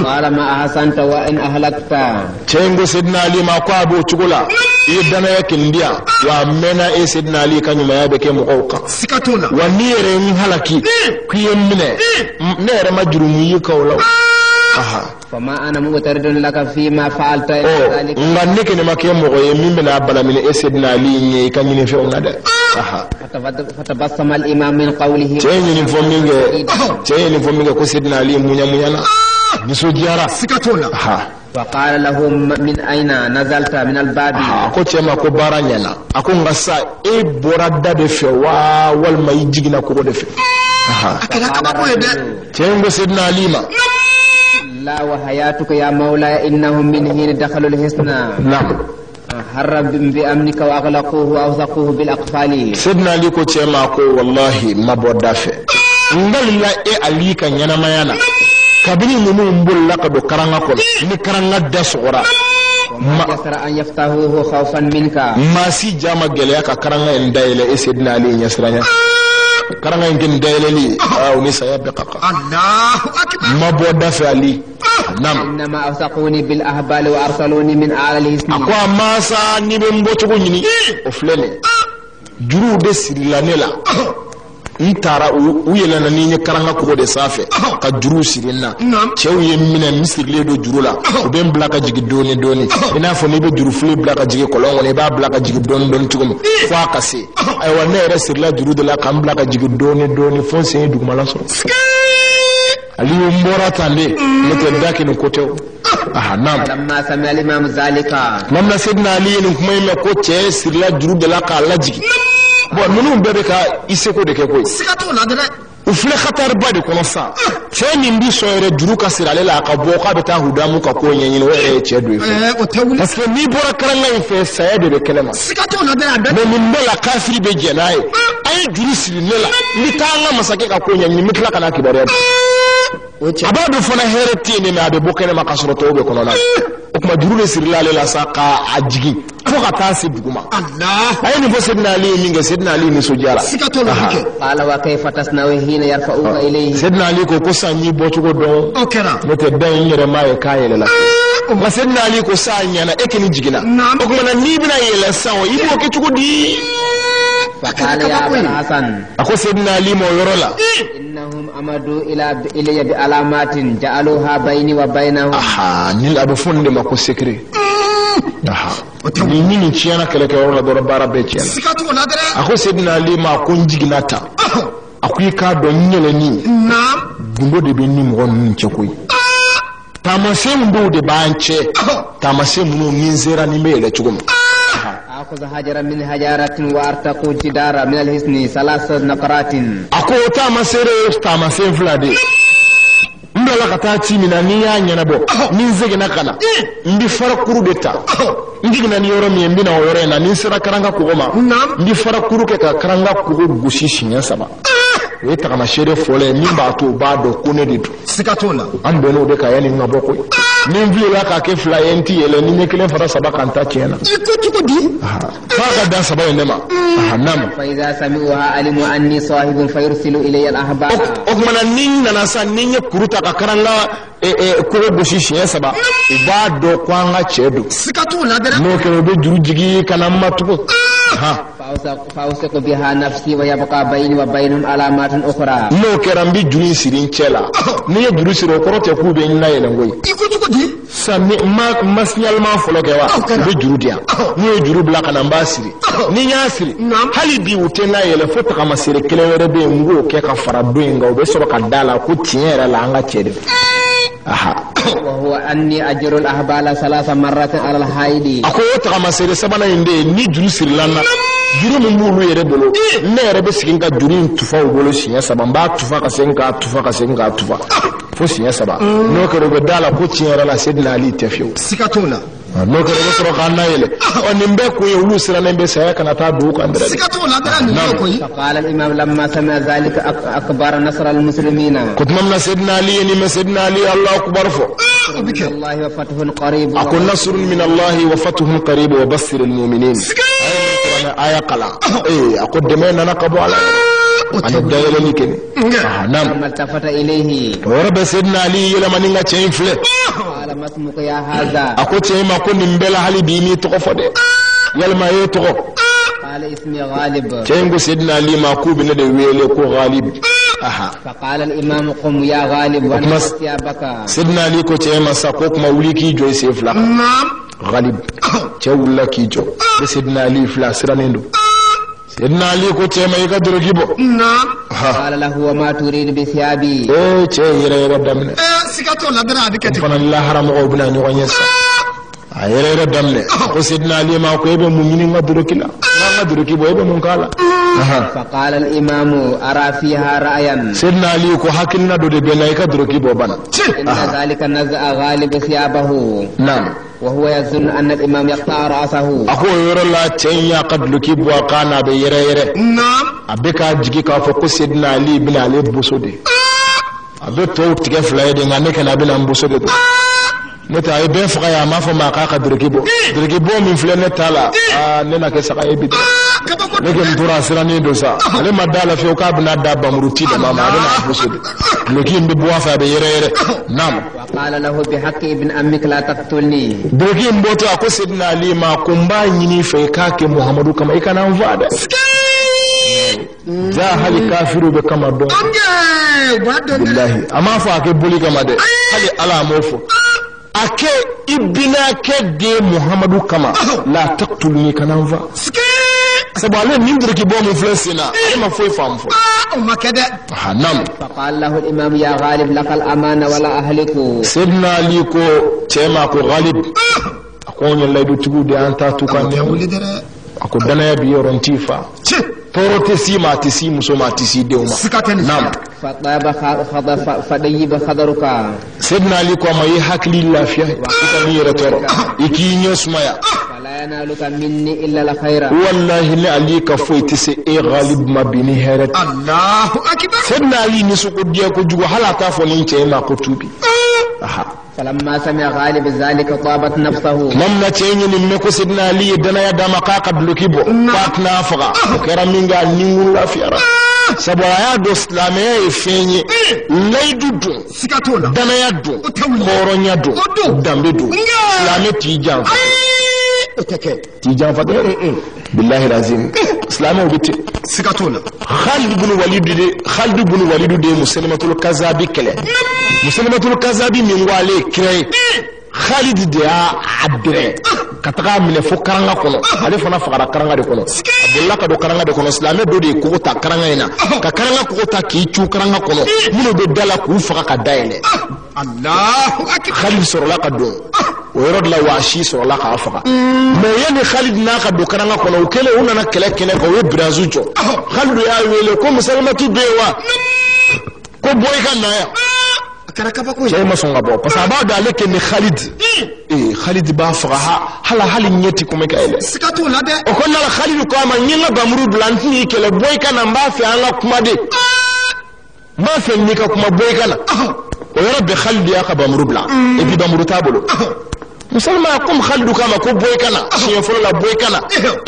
qala ma ahsanta wa in ahlakta chengo sidna ali ma ko abo chugula idana yake ndia wa mena e sidna ali kanyuma yabe ke muqawqa sikatuna wa nire ni halaki kiyemne nere majrumu yikawla aha fama ana mu'taridun laka fi ma fa'alta dhalika nganne ke ne make mo ko yembe na bala min e sidna ali nyi kanyine fe onada aha fatabassama al-imam min qawlihi cheyni fominge ko sidna ali munya na niso jara sikatuna aha وقال له من أين نزلت من الباب ako chema ko baranyana ako ngasa e borada de fe wa wal may jigina ko de fe akala kaba ko de chengo sidna alima لا وحياتك يا مولاي إنهم من حين دخلوا الحصن نعم حرب بأمنك وأغلقوه وأوثقوه بالأقفال سيدنا علي كو تشما كو والله ما بودافه ngalla e ali kan yana mayana kabini mumu mbul laqad karanga ko ni karanga dasura ma yasra an yaftahu khawfan minka ma si jama gele ka karanga en dayele e sidna ali yasranya karanga ngin dayele li aw ni sayabqa Allahu akbar ma bodafe ali nam inma awsaquni bil ahbal wa arsaluni min a'la hisni akwa masa ni be mboto ko nyini o flele juru de sirilanela ntara uyela na ninye karanga ko de safe ka juru sirinna chew yemina misirle do juru la o ben blaka jigi doni ina fo ni be juru fle blaka jigi kolongo ne ba blaka jigi don tugum fa kase ay wa ne re sirla juru de la kam blaka jigi doni fon se duguma la so ali mbora tande mete daki no kotew aha nam lamma sami al imam zalika mamna sidna ali ni kuma me ko che sirla juru de la ka la jigi bon minnu bɛɛ bɛ ka i seko de kɛ koyi siga t'o la dɛ u filɛ khatariba de kɔnɔ sa cɛ min bi sɔn yɛrɛ juru ka siri ale la a ka bɔ k'a bɛ taa hudamu ka ko ɲɛɲini o yɛrɛ ye cɛ don ye o tɛ wuli parce que n'i bɔra karanga in fɛ saya de bɛ kɛnɛ ma siga t'o la dɛ a bɛɛ mais nin bɛɛ la kafiri bɛ jɛn n'a ye a ye juru siri ne la n bɛ taa an ka masakɛ ka ko ɲɛɲini n bɛ tila ka n'a kibaruya di a b'a dɔn fana hɛrɛ tɛ yen mais a bɛ bɔ kɛnɛ ma k'a sɔrɔ tɔw bɛ kɔnɔ na o tuma juru de sirila ale la sa k'a jigin fo ka taa se dugu ma a ye nin fɔ Seydina Ali ye min kɛ Seydina Ali nisɔndiyara siga t'o la kɛ qala wa kayfa tasna'u hina yarfa'uka ilayhi Seydina Ali ko sa n y'i bɔcogo dɔn o kɛra n'o tɛ da in yɛrɛ m'a ye k'a yɛlɛla nka Seydina Ali ko sa ɲɛna e kɛni jiginna o tuma na n'i bɛna yɛlɛ sisan o i b'o kɛ cogo di فقال يا أبا الحسن أكو سيدنا علي مويرولا إنهم أمدوا إلي بعلامات جعلوها بيني وبينهم نيل أبو فند ما كو سكري ni ni tiana kele ke wala do bara be tiana sikatu na dere ako Seydina Ali ma ko njiginata ako ka do nyele ni na gundo de be ni mo non che koy tamase ndo de banche tamase muno minzera ni mele chugum أخذ حجرا من حجارة وأرتقوا جدارا من الحصن 3 نقرات أكو تامسير فلادي ndola katati mina ni ya nyanabo ni zege na kana ndi farakuru beta ndigina ni yoro mi mbina yoro na ni sira karanga kugoma ndi farakuru ke ka karanga kugo gushishi nya saba weta kama shere fole ni ba to ba do kone ditu sikatola ambe no de ka yani ngabo ko ni mvile la ka ke flyenti ele ni nekele fara saba kanta chena iko di faga da saba nema nam fa idha sami'uha alimu anni sahibun fayursilu ilayya al-ahbar okmana ninna na sa ninye kuruta ka karanga kugo gushishi nya saba ba do kwanga chedu sikatola dere no ke be juru jigi kana matuko فأوثق بها نفسي ويبقى بيني وبينهم علامات أخرى no kerambi juri sirin chela ni ye juri siro korote ku be nyina yele ngoy iko di sami masnyal ma folo ke wa be juru dia ni ye juru bla kana mbasiri ni nya siri hali bi utena yele fota kama sire kelewere be ngo ke ka fara doinga be so ka dala ku tinyera la anga chede وهو أني أجر الأهبال 3 مرات على الحائض أكو تكما سيري سبانا يندي ني جوري سيرلانا juru mun bulu yere bolo ne yere be sigin ka juru tufa bolo sinya saba ba tufa ka senga tufa fo sinya saba no ko be dala ko tinyara la Seydina Ali tafio sikatola no ko be tro kana yele on nimbe ko yulu sira nembe saya kana ta do ko andara sikatola dara ni ko yi فقال الإمام لما سمع ذلك أكبر نصر المسلمين كتمنا سيدنا علي ني سيدنا علي الله اكبر فو الله وفتح قريب أكون نصر من الله وفتح قريب وبشر المؤمنين آية قلا أقول دمنا نقبوا على أنا دايل لكن نعم التفت إليه ورب سيدنا علي لما نيجا تشينفله قال ما اسمك يا هذا أقول شيء ما كن نبلا علي بيمي تقفده يلما يتقو قال اسمي غالب تشينغو سيدنا علي ما كوب ندي ويلي كو غالب فقال الإمام قم يا غالب وانا ثيابك سيدنا علي كو تشيما ساكوك موليكي جوي سيفلا نعم غالب تشولا كيجو سيدنا علي فلا سرانيندو سيدنا علي كو تشيما يقدر جيبو نعم قال له وما تريد بثيابي تشي يرى دمنا sikatola dara dikati فانا الله حرام او بنا ني ونيسا ayere damle ko Seydina Ali ma ko ebe mu'minin ngaduro kibo ebe mun kala فقال الإمام أرى فيها رأيا Seydina Ali ko hakilna do de benay kaduro kibo bana إن ذلك نزع غالب ثيابه نعم وهو يظن أن الإمام يقطع رأسه ako yoro la tenya kaduro kibo kana be yere na'am abeka jigi ka fo ko Seydina Ali ibn Ali busode abe to tige flayde ngane kana bin busode neta ay ben faga ya ma fa ma ka dirkibo min flene tala nena ke saka ebi ne ke mtura sirani do sa ale madala fe ka bna dabba muruti da mama adana busud lekin bi buwa fa be yere nam وقال له بحق ابن أمك لا تقتلني dirki mboto ako Seydina Ali ma kumba nyini fe ka ke Muhammadu kama ikana mvada za hali kafiru be kama do billahi ama fa ke buli kama de hali ala mofo ake ibina ke de Muhammadu kama la taqtulni kananva sabale nimdre ki bo mu flesina ma foi famfo ما كده hanam فقال له الإمام يا غالب لك الأمان ولا أهلك Seydina Ali ko tema ko Ghalib akonyo laydu tugude anta tukane ولي دره ako dana ya bi yoron tifa torotesi ma tisi muso ma tisi deuma nam fataba fadayiba khadaruka sidna ali ko mai hakli lafiya ita ni yara toro iki nyosmaya wala yanaluka minni illa la khaira wallahi la ali ka foyti se e ghalib ma bini heret Allahu akbar sidna ali ni su kodiya ko jugo halata fo nin ce ma ko tubi aha فلما سمع غالب ذلك طابت نفسه ممنا تشيني نمكو سيدنا علي دنا يا دما قاقد لكيبو فاتنا فغا كرامينغا نيمو لا فيرا سبوا يا دو اسلامي فيني ليدودو sikatola dana ya do koronya do dambe do islamé tijan tijan fadé billahi lazim islamé obité sikatola Khalid ibn Walid de Muslimatul Kazabi kele Muslimatul Kazabi min wale kire Khalid de adre kataka mine fo karanga kono ale fana fagara karanga de kono Abdullah ka do karanga de kono islamé do de ko ta karanga ina ka karanga ko ta ki chu karanga kono muno do dala ku faga ka daile Allahu akbar Khalid sorola ka do o yoro la washi sorola ka faga me yani Khalid na ka do karanga kono kele una na kele ko we brazucho Khalid ya wele ko musalmatu bewa ko boy kan na ya karakaba ko jey masonga bo parce que ba dale ke ni Khalid Khalid ba faga hala halin yeti ko me kayle sikatola de o kon la Khalid ko ma nyinga bamru blanti kele boy kana mba fi ala kuma de ma fi ni ka kuma boy kana o yoro be Khalid ya ka bamru blan e bi bamru tabolo musalma kum Khalid kama ko boy kana shi folo la boy kana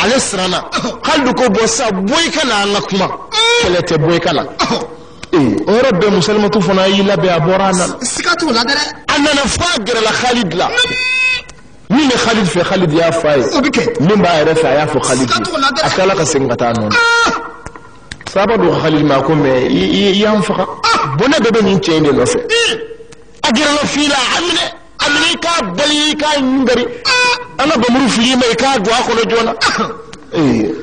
alesrana Khalid ko bo sa boy kana na kuma kele te boy kana o rabbe musalmatu fana yila be aborana sikatola de anana fagra la Khalid la min Khalid fi Khalid ya fay obike min ba rafa ya fi Khalid akala ka singata non sabadu Khalid ma ko me yanfaqa bona bebe ni tiende no fe agira no fila amne ka bali ka ngari ana bamru fili mai ka do ko no jona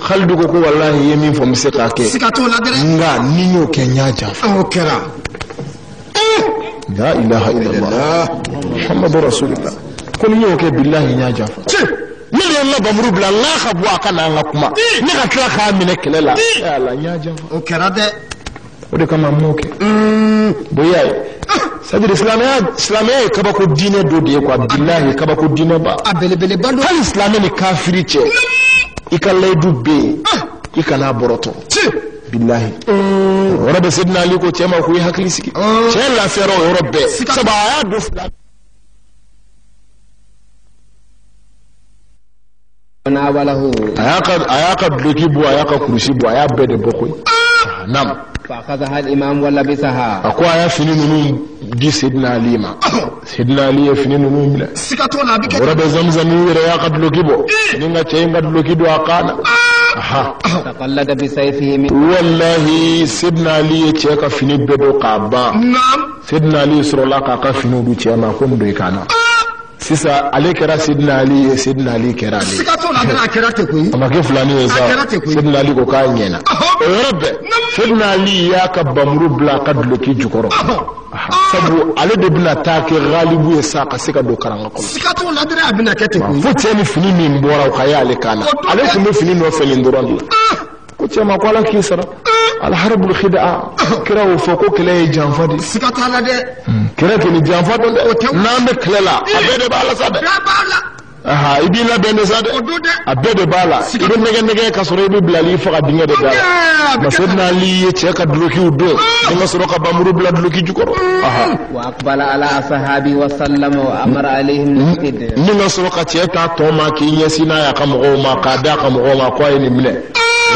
Khalid ko wallahi yemin fo mi seka ke sikatola de nga ninyo kenya jafa okera la ilaha illallah muhammadur rasulullah ko ninyo ke billahi nya jafa ni le bamru bla la khabu akana nga kuma ni ka kira ka mine kelela ya la nya jafa okera de o de kama moke boyay sadir islamiyya kaba ko dine do de ko billahi kaba ko dine ba abelebele bando hal islamiyya ni kafiri ce ikallay dubbe ikana boroto billahi rabbi sidna ali ko cema ko hakli siki ce la fero rabbe sabaya do na walahu ayaka bloki bu ayaka kursi bu aya bede bokoy nam fa akhadha al imam wala bisaha akwa ya fini nunu di sidna ali ma sidna ali ya fini nunu bila sikatola bike rabbi zamzam yere ya kad bloki bo ninga ce ngad bloki do akana taqallada bi sayfihi min wallahi sidna ali ya ce ka fini bedo qaba nam sidna ali sallallahu ka fini du ce ma ko ndo ikana sisa ale kera sidna ali kera ali sikatola de akera te ko amma ke fulani ya sa sidna ali ko ka nyena rabbe sidna ali ya ka bamru bla kadlo ki jukoro sabu ale de bina ta ke galibu ya sa ka sika do karanga ko sikatola de abina kete ko fo teni fini min bora ka ya ale kana ale ko fini no felin doron ko cema ko ala kisara al harbul khida kira fo ko kele janfadi sikatola de kira ke ni janfado na me klela abede bala sade aha ibila bende sade abede bala ibe nege ka soro ibe blali fa dinga de dala masudna li ce ka duloki udo dinga soro ka bamuru bla duloki jukoro aha wa aqbala ala ashabi wa sallama wa amara alaihim naqid dinga soro ka ce ta to ma ki yesina ya kam go ma ka da kam go ma ko ni mile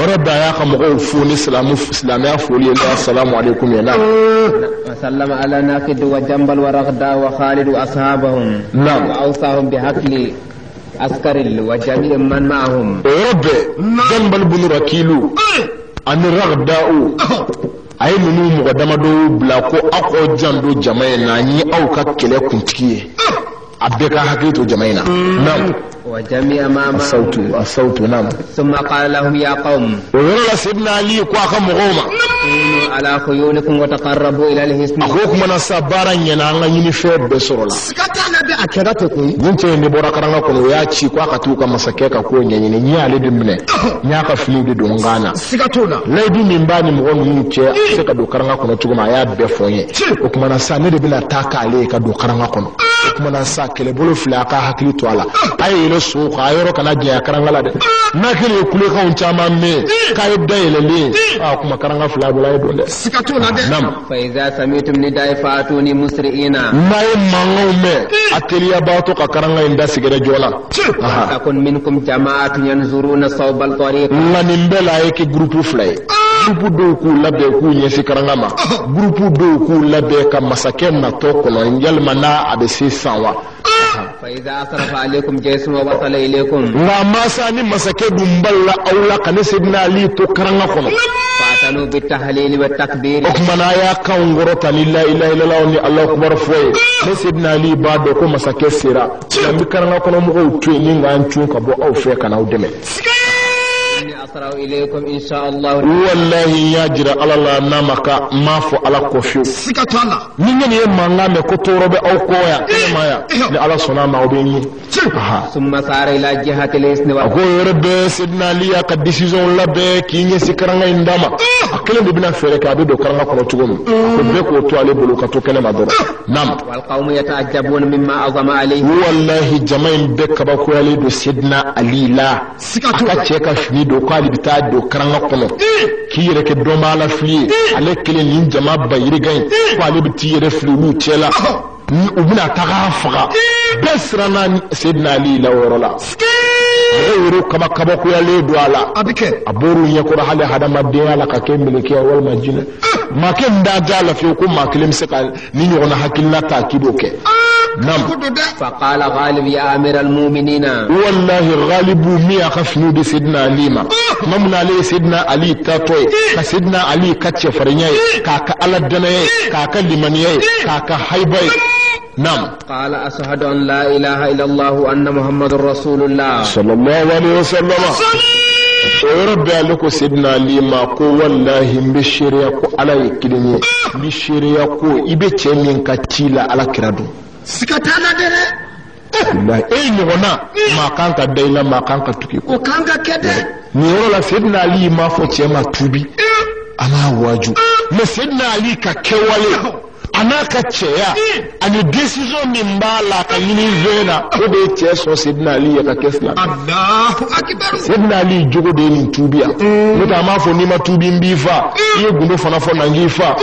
وربا يا خمغو فوني اسلام يا فولي السلام عليكم يا نعم وسلم على ناقد وجنبل ورغدا وخالد واصحابهم نعم واوصاهم بحقل عسكر وجميع من معهم ربي جنبل بن ركيلو ان رغداو ay nunu mugadama do bla ko ako jando jamaina ni au ka kele kuntiye abeka hakito jamaina nam وجميع ما الصوت نعم. ثم قال لهم يا قوم ويرى سيدنا علي كواكم مغوما كونوا على خيولكم وتقربوا إلى الحصن أخوكم نصبارا ينانا ينفع بسرلا sikata be akira te ko yi nche ni bora karanga kono ya chi kwa katuka masakeka ko nyenye ni nyale dimne nyaka fili de dongana sikato na lady mimbani mugonu nche se ka do karanga kono tuguma ya be fonye okuma na sa ne de bila taka ale ka do karanga kono okuma na sa kele bolo fila ka hakili to ala ay ile so ka ayoro kana je karanga la de na kele kule ka uncha mamme ka yedda ile le kuma karanga fila bula do de sikato na de nam fa iza samitum nidai fatuni musri'ina may mango me ateliya bato ka karanga inda sigere jola takun minkum jama'atun yanzuruna sawbal tariq ngani mbela yake groupe flay groupe do ku labe ku nyesi karanga ma groupe do ku labe ka masaken na to kono ngelma na abe 600 fa iza asrafa alaykum jaysun wa wasala ilaykum nga masani masake dumballa awla kan sidna ali to karanga kono fatanu bit tahlil wa takbir okmana ya kawngoro tan la ilaha illallah ni allah akbar foye ne sidna ali bado ko masake sira lambi karanga kono mo ko tueni nga anchu ka bo aw fe kana udeme asra'u ilaykum insha Allah wallahi yajra ala la namaka mafu ala kofiu sikato na ninga ye manga me ko torobe aw koya maya ni ala sona ma obeni summa sara ila jihati al-isni wa ko rebe sidna ali ya ka decision labe ki nge sikaranga indama akele de bina fere ka be do karanga kono tugum ko be ko to ale bulu ka to kele ma doro nam wal qawmu yata'ajjabuna mimma azama alayhi wallahi jama'in be ka ba ko ale do sidna ali la sikato ka che ka fini do ko ali bita do karanga kono ki yere ke do mala fli ale kele nin jama bayri gay ko ali biti yere fli mu chela ni ubuna taga faga besrana sidna ali la worola yoro kama kaba ko yale do ala abike aboru yakura hale hada madde ala ka kembeleke wal majina make nda jala fi ko maklem se ka ni nyona hakilna ta kidoke nam فقال غالب يا أمير المؤمنين والله غالب ميا خفنو دي سيدنا عليما ممنا علي سيدنا علي تاتوي كسيدنا علي كاتش فرنياي كاكا على الدنيا كاكا لمنياي كاكا حيباي نعم قال أشهد أن لا إله إلا الله وأن محمد رسول الله صلى الله عليه وسلم ورب لك سيدنا عليما كو والله بشريا كو على يكلني بشريا كو إبتشي من كتيلا على كرادو sikatana dere wallahi nyona makanka daila makanka tuki o kanga kede ni wala sidna ali ma fo chema tubi ama waju me sidna ali ka kewale anaka cheya ani decision min bala ka yini zena ko de che so sidna ali ya ka kesna Allahu akbar sidna ali jogo de ni tubiya muta ma fo ni ma tubi mbifa ye gundo fana fo nangifa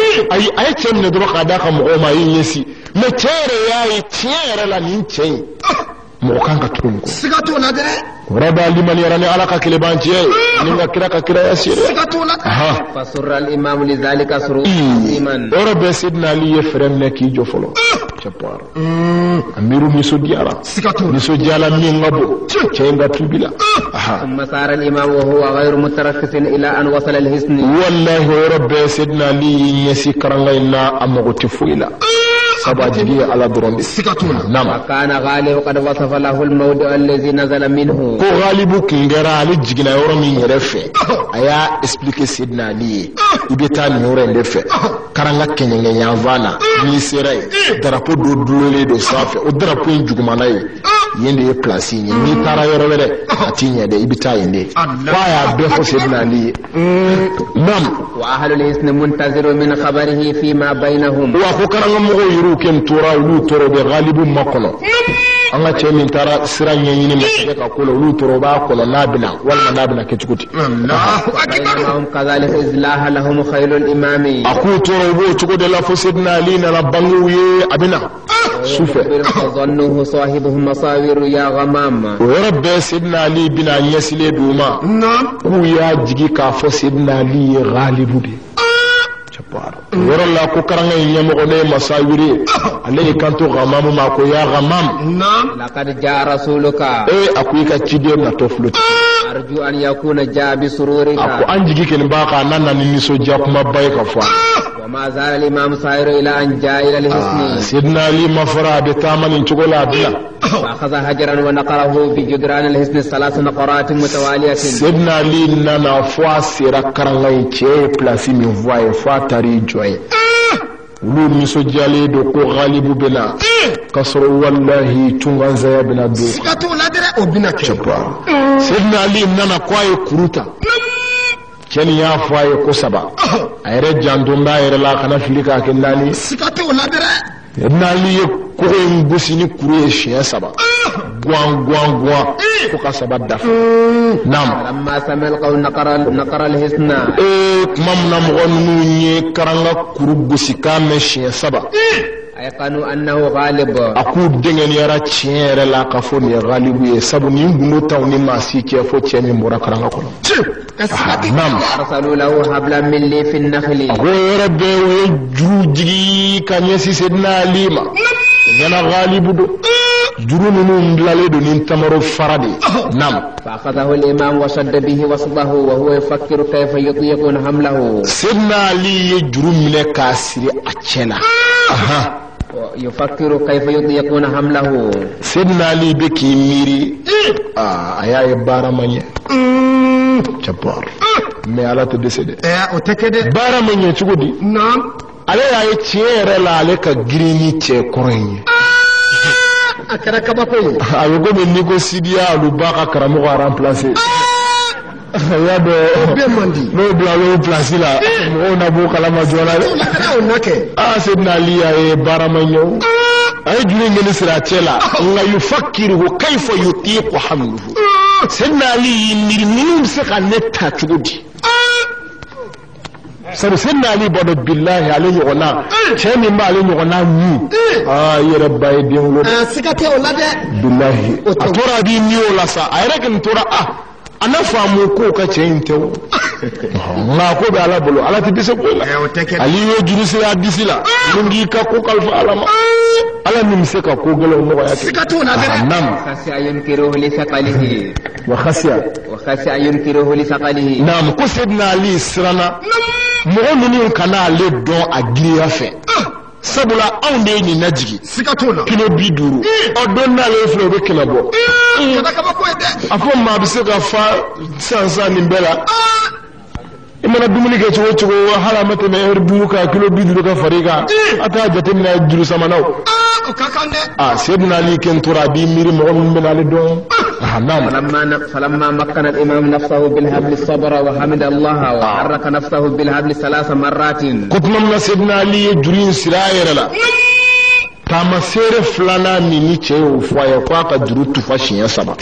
ay chemne dro ka da ka mo ma yesi me chere yayi chere la nin chen mo kanka tukum ko sikato na dere raba liman yarani alaka kilibanci ninga kiraka kira yasire sikato na fasurra al-imam li dhalika suruman orobe sidna ali yefrem ne ki jofolo chapar amiru miso diara sikato miso diala mi ngabo chenga tubila ثم سار الإمام وهو غير متركز إلى أن وصل الحصن والله رب سيدنا علي يسكرنا أمغتي فويلا سباجي على درون نعم وكان غالب قد وصف له الموضع الذي نزل منه كو غالب كنغرا علي جينا يورو مي رفي ايا expliquer سيدنا علي ibeta ni yoro ndefe karanga kenyenge nyavana ni serai drapeau do dulele do safe o drapeau njugumanayi yende ye place ni tara yoro wele atinye de ibita yende waya be fo sidna ali nam wa ahlul hisn muntaziru min khabarihi fi ma bainahum wa ko karanga mo yiru ken tora lu toro be galibu makono anga che min tara siranye yini ma ka ko lu toro ba ko nabina wala nabina ke tukuti Allahu akbar kadhalika izlaha lahum khairul imami aku toro bo tukude la fo sidna ali na bangu ye abina sufe zannuhu sahibuhum masawir ya ghamam rabbi sidna ali bina yasile duma ku ya jigi ka fo sidna ali ghalibu de chaparo wala ko karanga nyamo ne masawiri alay kanto ghamam ma ko ya ghamam laqad jaa rasuluka akuy ka cide na tofluti arju an yakuna jaa bi sururika aku anjigi ken baka nanna ni so jakuma bay ka fa وما زال الإمام سائر إلى أن جاء إلى الحصن سيدنا علي مفرا بتامن تقول بلا فأخذ حجرا ونقره بجدران الحصن 3 نقرات متوالية سيدنا علي نانا فوا سيرا كرانغاي تشي بلاسي مي فواي فوا تاري جوي ولو نسو جالي دو كو غالب بنا كسر والله تونغان زيا بنا دو سكاتو لا دري او بنا كبار سيدنا علي نانا كواي كروتا كان يا فاي كو سبا ايره جاندوندا ايره لا كنا فيليكا كناني سكاتو لا دري سيدنا علي كو ngusini kuruye shiya saba gwan ko ka saba daf nam lamma samal qawl naqara alhisna mam nam gonu nye karanga kuru gusika me shiya saba ayqanu annahu ghalib aku dengen yara chiere la ka fo ni galibu ye sabu ni nguno taw ni masi ke fo chemi mura karanga ko nam arsalu lahu hablan min lifin nakhli ko rabbe we jujigi kanyesi sidna lima yana galibu do jurunu ndlale do nin tamaro faradi nam فأخذه الإمام وشد به وصبه وهو يفكر كيف يطيقون حمله سيدنا علي يجرم من كاسري أتشنا يفكر كيف يطيقون حمله سيدنا علي بكي ميري أيا بارمانيا جبار mais ala te décédé o tekede bara manye chugudi nam ale ya tiere la ale ka grini che korenye akara kaba ko ayo go men niko sidia lu baka karamo ko remplacer ya do be mandi no blawo place la mo na bu kala ma jona o nake sidna ali ya bara manyo ay juri ngene sira chela nga yufakkiru kayfa yutiqu hamluhu sidna ali ni minum se kaneta chugudi sabu sidna ali bodo billahi alayhi wala chemi ma alayhi wala ni yere bay denlo sikate o lade billahi atora bi ni wala sa ayre ken tora ana famu ko ka chente nga ko be ala bolo ala ti dise ko la ali yo jurusi ya disila ngi ka ko kalfa alama ala nim se ka ko gelo mo ya sikate o lade nam khasi ayunkiruhu li thaqalihi wa khasi ayunkiruhu li thaqalihi nam ko sidna ali sirana mɔgɔ minnu kana ale dɔn a giriya fɛ sabula anw de ye nin najigi kilo 50 ɔ don n'ale filɛ o bɛ kɛmɛ bɔ a fɔ maa bɛ se ka fa sisan nin bɛɛ la i mana dumuni kɛ cogo cogo hali a ma tɛmɛ heure 5 kan kilo 50 ka far'i kan a t'a jateminɛ juru samanaw سيدنا علي كان ترابي ميري مغنم من علي دون فلما مكن الإمام نفسه بالهبل الصبر وحمد الله وحرك نفسه بالهبل 3 مرات قطنا سيدنا علي جرين سراير لا تاما سير فلانا نيني تشيو فوايا كواكا جرو تفاشيا سبا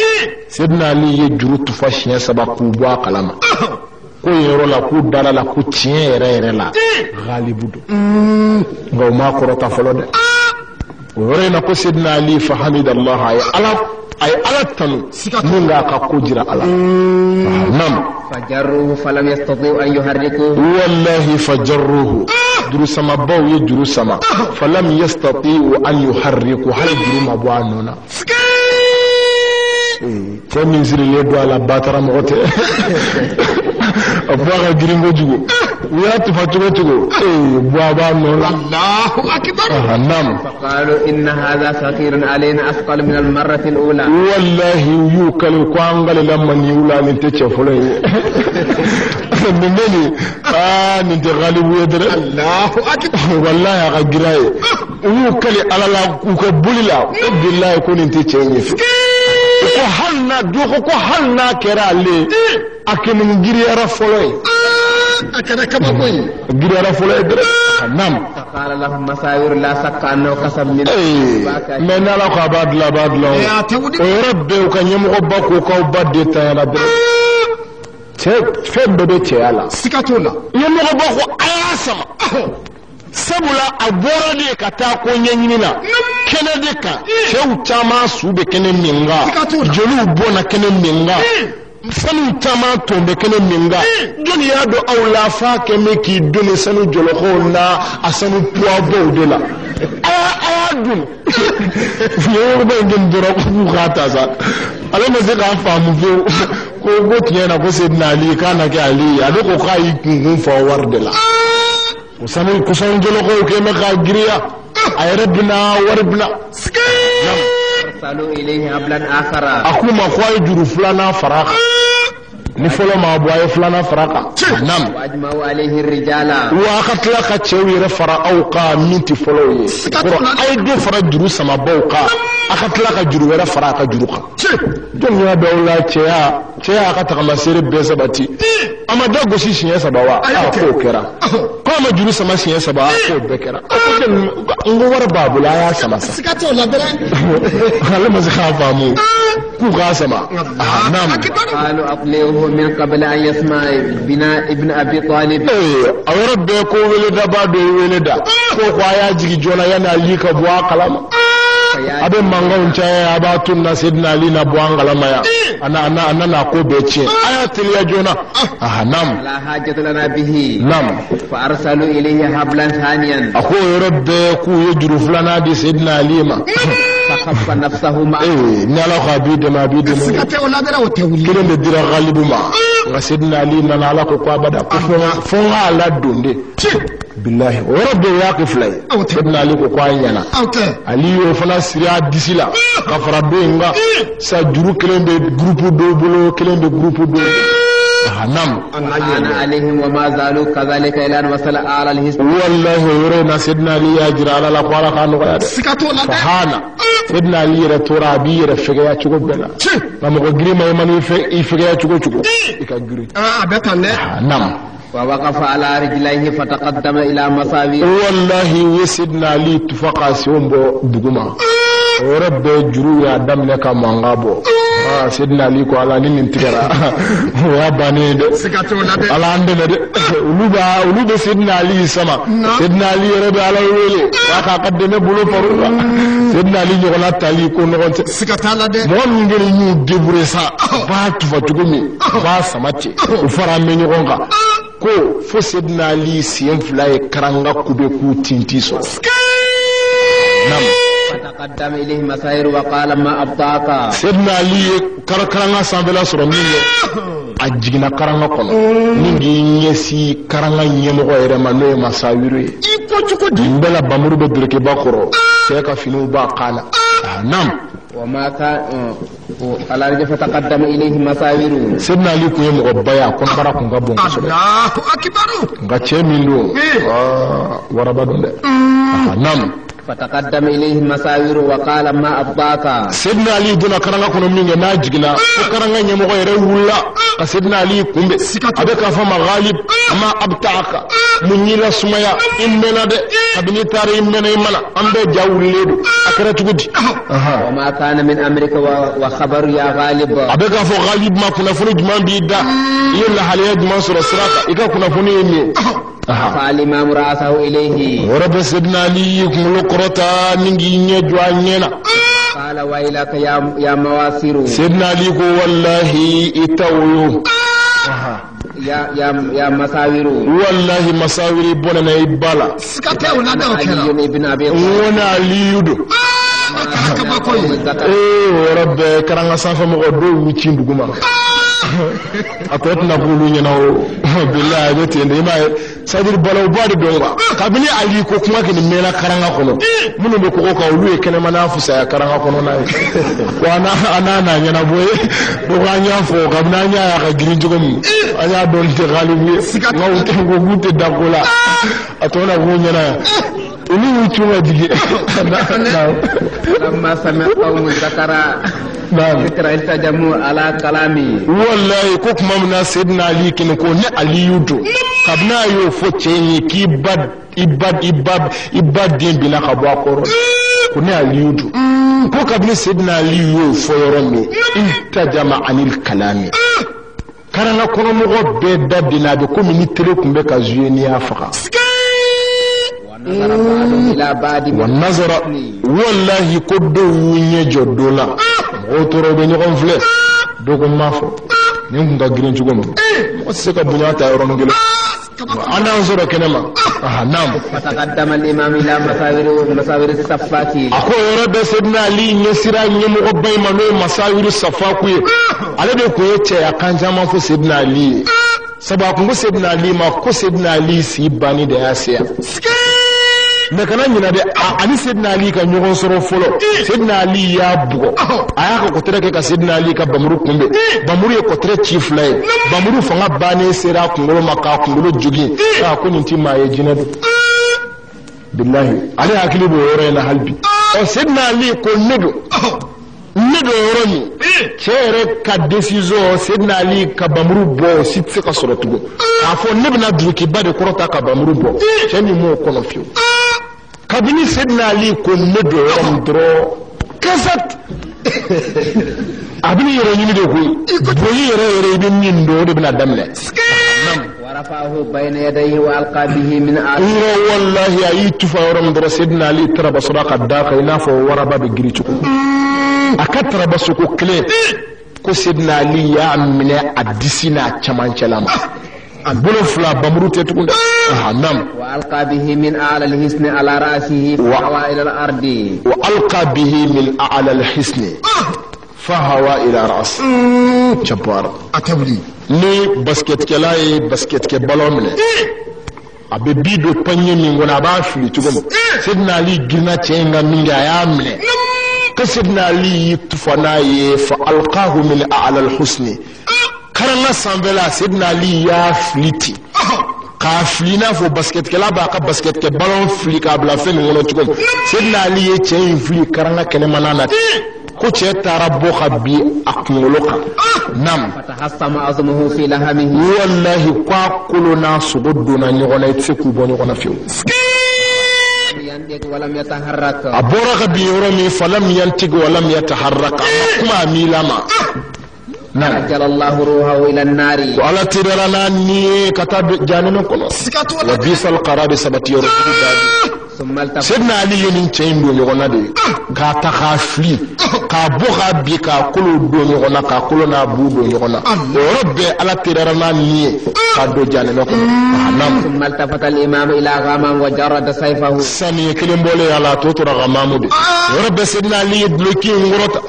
سيدنا علي جرو تفاشيا سبا كوبوا كلاما ko yero la ku dala la ku tiere yere la galibudo ngo ma ko rota folo de ورينا قصدنا علي فحمد الله أي ألتن منغا كقجر على نعم فجروه فلم يستطيع أن يحركوه والله فجروه دروس ما باو يدروس ما فلم يستطيع أن يحركوه هل جرم أبوانونا كم ينزل اليد على باترا موتي أبوغا جرينغو جوغو وياتي فاتوغو جوغو بوابا نولا الله أكبر نعم فقالوا إن هذا ثقيل علينا أثقل من المرة الأولى والله يوكل كوانغال لما نيولا نتشفلي منني ننت غالب يدر الله أكبر والله يا غجراي يوكل على لا وكبولي لا بالله يكون انت تشيني ko halna doko ko halna kerale akemin giriyara foloy akana kaba boy giriyara foloy dre nam qala lahum masawir la sakka annahu kasab min men ala ko badla o rabbe ko nyemo ko bakko ko badde tayala dre fembe de tiala sikatola nyemo ko bakko ayasa sabula abora de kata ko nyanyina kene de ka shew chama su be kene minga jolu bona kene minga sanu chama to be kene minga joni ya do awla fa ke meki doni sanu jolo ko na asanu poabo de la adun yo be ngin doro ko gata sa ala ma zeka famu ko go tiena ko sidna ali kana ke ali ado ko kai kun fa war de la usamin kusan jolo ko ke maka giriya ay rabbina warbna arsalu ilayhi hablan akhara akuma khoy juru fulana faraka ni folo ma boye fulana faraka nam wajma'u alayhi rijala wa khatla ka chewire fara auqa minti folo ye ko ay do fara juru sama bawqa akhatla ka juru wera faraka juru ka dunya dawla cheya ka ta masire be sabati ama dago shi shinya sabawa ko kera ko ma juru sama shinya sabawa ko be kera ngo war babula ya sama sikato la dara hala mazkhafa mu ku ga sama nam qalu aqlihu min qabl an yasma bina ibn abi talib ay rabbe ko weleda bado weleda ko kwa ya jigi jona yana lika buwa kalama abe manga unchaya abatu na sidna ali na buwa kalama ya ana na ko bece ayatul ya jona nam la hajat lana bihi nam fa arsalu ilayhi hablan thaniyan ako rabbe ku yajru fulana di sidna ali ma فخف نفسه معه نالا خابيد ما بيد سكته ولا دره وتولي كلن بدير غالب ما سيدنا علي نالا كو بدا فون على دوندي بالله ورب واقف لي سيدنا علي كو يانا علي فنا سريا ديسلا كفر دوينغا سجرو كلن دي جروب دو بلو كلن دي جروب دو نعم أنا عليهم وما زالوا كذلك إلى أن وصل على الهسم والله يرينا سيدنا علي يجري على الأقوال كانوا سكته ولا فهانا سيدنا علي رتورا بير فجأة تقول بنا لما قدري ما يمني فجأة تقول يكجري أبتنا نعم ووقف على رجليه فتقدم إلى مصابي والله وسيدنا علي تفقى سيومبو دغما ورب جرو يا دم لك مانغابو سيدنا علي ko ala ni ntigara wa bane de sikato la de ala ande de uluba sidna ali sama sidna ali rabbi ala wele wa ka qaddene bulo faruba sidna ali ni wala tali ko no sikata la de mon ngere ñu debure sa ba tu fa tugumi ba samati u fara me ñu gonga ko fo sidna ali siem fly karanga kube ku tintiso nam فتقدم إليه مسائر وقال ما أبطاك سيدنا علي كركرنا سامبلا سرمينه ajigina karanga kono ningi nyesi karanga nyemo ko erema no masawiru iko chuko di mbela bamuru be direke bakoro seka finu ba kana nam وما كان على رجل فتقدم إليه مساوير سيدنا علي كو يمو بايا كون برا كون غبون الله أكبر غاتشي ميلو وربا نعم فتقدم إليه مساوير وقال ما أفضاك سيدنا علي دون كرنا كون مينغ ناجغنا كرنا نيمو غير ولا سيدنا علي كومبي ابيك فما غالب ما ابتاك منيلا سميا امنا de abini tare imena imana ambe jawledu akara tugudi وما كان من أمريكا وخبر يا غالب abeka fo غالب ما كنا فني جمان بيدا يلا حاليا جمان سورة سراقة إذا كنا فني يمي فالإمام رأسه إليه ورب سيدنا علي يكمل قرطا نيجي نجوا نينا قال ويلك يا مواسير سيدنا علي والله إتاويو يا مساوير والله مساوير بونا يبالا سكته ولا دره علي بن أبي وانا علي يدو ورب كرanga sanfa mo do wuci nduguma atot na bulu nyana o billahi beti ende ma sadir balaw bari donga kabili ali ko kuma ke mena karanga kono munu be ko ka ulu e kene mana fusa ya karanga kono na wana anana nyana boye do ganya fo kabna nya ya ka girin jugum anya don te galibi ngaw te go gute dagola atona go nyana ulu wuci ma dige لما سمع قوم ذكر ذكر التجمع على كلامي والله كوك ممنا سيدنا علي كنكو ني علي يدو قبنا يو فوتشي كي ibad din bina kabo akoro kuni علي يدو كو قبل سيدنا علي يو فورمي انتجمع عن الكلام karana kono mo be dadina be ko ministre kumbe ka zueni afaka والنظر والله كدو نيجو دولا اوتورو بي نيكون فلي دوكو مافو نيم nga girin chugom wasaka bunyata yorongelo انا انظر كنما نعم فتقدم الامام الى مساوير الصفاكي اكو رب سيدنا علي نسرا نيمو باي منو مساوير الصفاكي على de ko yace ya kan jama fu سيدنا علي sababu ko Sayyidina Ali ma ko Sayyidina Ali si bani da ya siya me kana nyina de ani Sayyidina Ali ka nyogon soro folo Sayyidina Ali ya bugo aya ko tere ka Sayyidina Ali ka bamuru kumbe bamuru ko tere chief lay bamuru fanga bani sera kungolo maka kungolo jogi ka ko ninti maye jinadu billahi ali hakili bo yore na halbi o Sayyidina Ali ko nedo yoroni chere ka decision Sayyidina Ali ka bamuru bo sitse ka soro tugo afo nebna duki bade korota ka bamuru bo cheni mo kono fiu kabini Sayyidina Ali ko nedo yoro kasat abini yoro nyimi de ko boyi yoro be min do de bina damle ورفعه بين يديه وألقى به من آله والله أيت فورم در سيدنا علي ترى بصراق الداخل نافو وربا بجريتو أكتر بسوكو كلي كو سيدنا علي يعمل الدسنا كمان كلام بلو فلا بمروت يتكون نعم وألقى به من أعلى الحسن على رأسه فهوى إلى الأرض وألقى به من أعلى الحسن فهوى إلى رأس جبار أتولي ni basket kelaye basket ke balomne abe bido panye mingona ba fili tugum Sayyidina Ali girna cenga minga ya mne ka Sayyidina Ali tufana ye fa alqahu min a'la al-husni karanga sambela Sayyidina Ali ya fliti ka flina fo basket kela ba ka basket ke balon fli ka bla fe ngono tugum Sayyidina Ali ye cen fli karanga kene manana ko ce tarabbo khabi akmuluka nam fatahassama azmuhu fi lahamihi wallahi kwa kuluna sududuna nyogona itseku bo nyogona fiu yandik walam yataharraka aboraka bi yoromi falam yantig walam yataharraka kuma milama nam jalallahu ruhahu ila an-nari wala tirana ni katab janino kono wa bisal qarabi sabati yoro Sayyidina Ali yenin chain do nyogona de ka ta khafli ka boga bi ka kulu do nyogona ka kulu na bu do nyogona robbe ala tirarana ni ka do jane nako nam thumma altafata al-imam ila ghamam wa jarada sayfahu sani kelim bole ala to tura ghamam de robbe Sayyidina Ali bloki ngorota